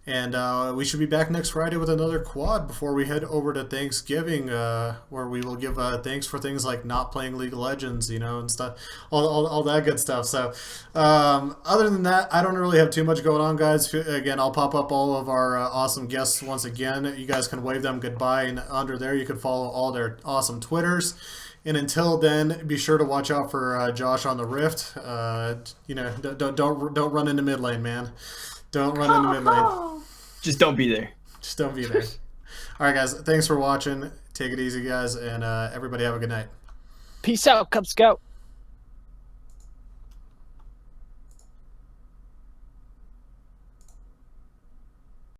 And we should be back next Friday with another quad before we head over to Thanksgiving, where we will give thanks for things like not playing League of Legends, and stuff, all that good stuff. So other than that, I don't really have too much going on, guys. Again, I'll pop up all of our awesome guests once again. You guys can wave them goodbye, and under there you can follow all their awesome Twitters. And until then, be sure to watch out for Josh on the Rift. Don't run into mid lane, man. Don't run into mid lane. Just don't be there. Just don't be there. All right, guys. Thanks for watching. Take it easy, guys, and everybody have a good night. Peace out, Cubs Scout.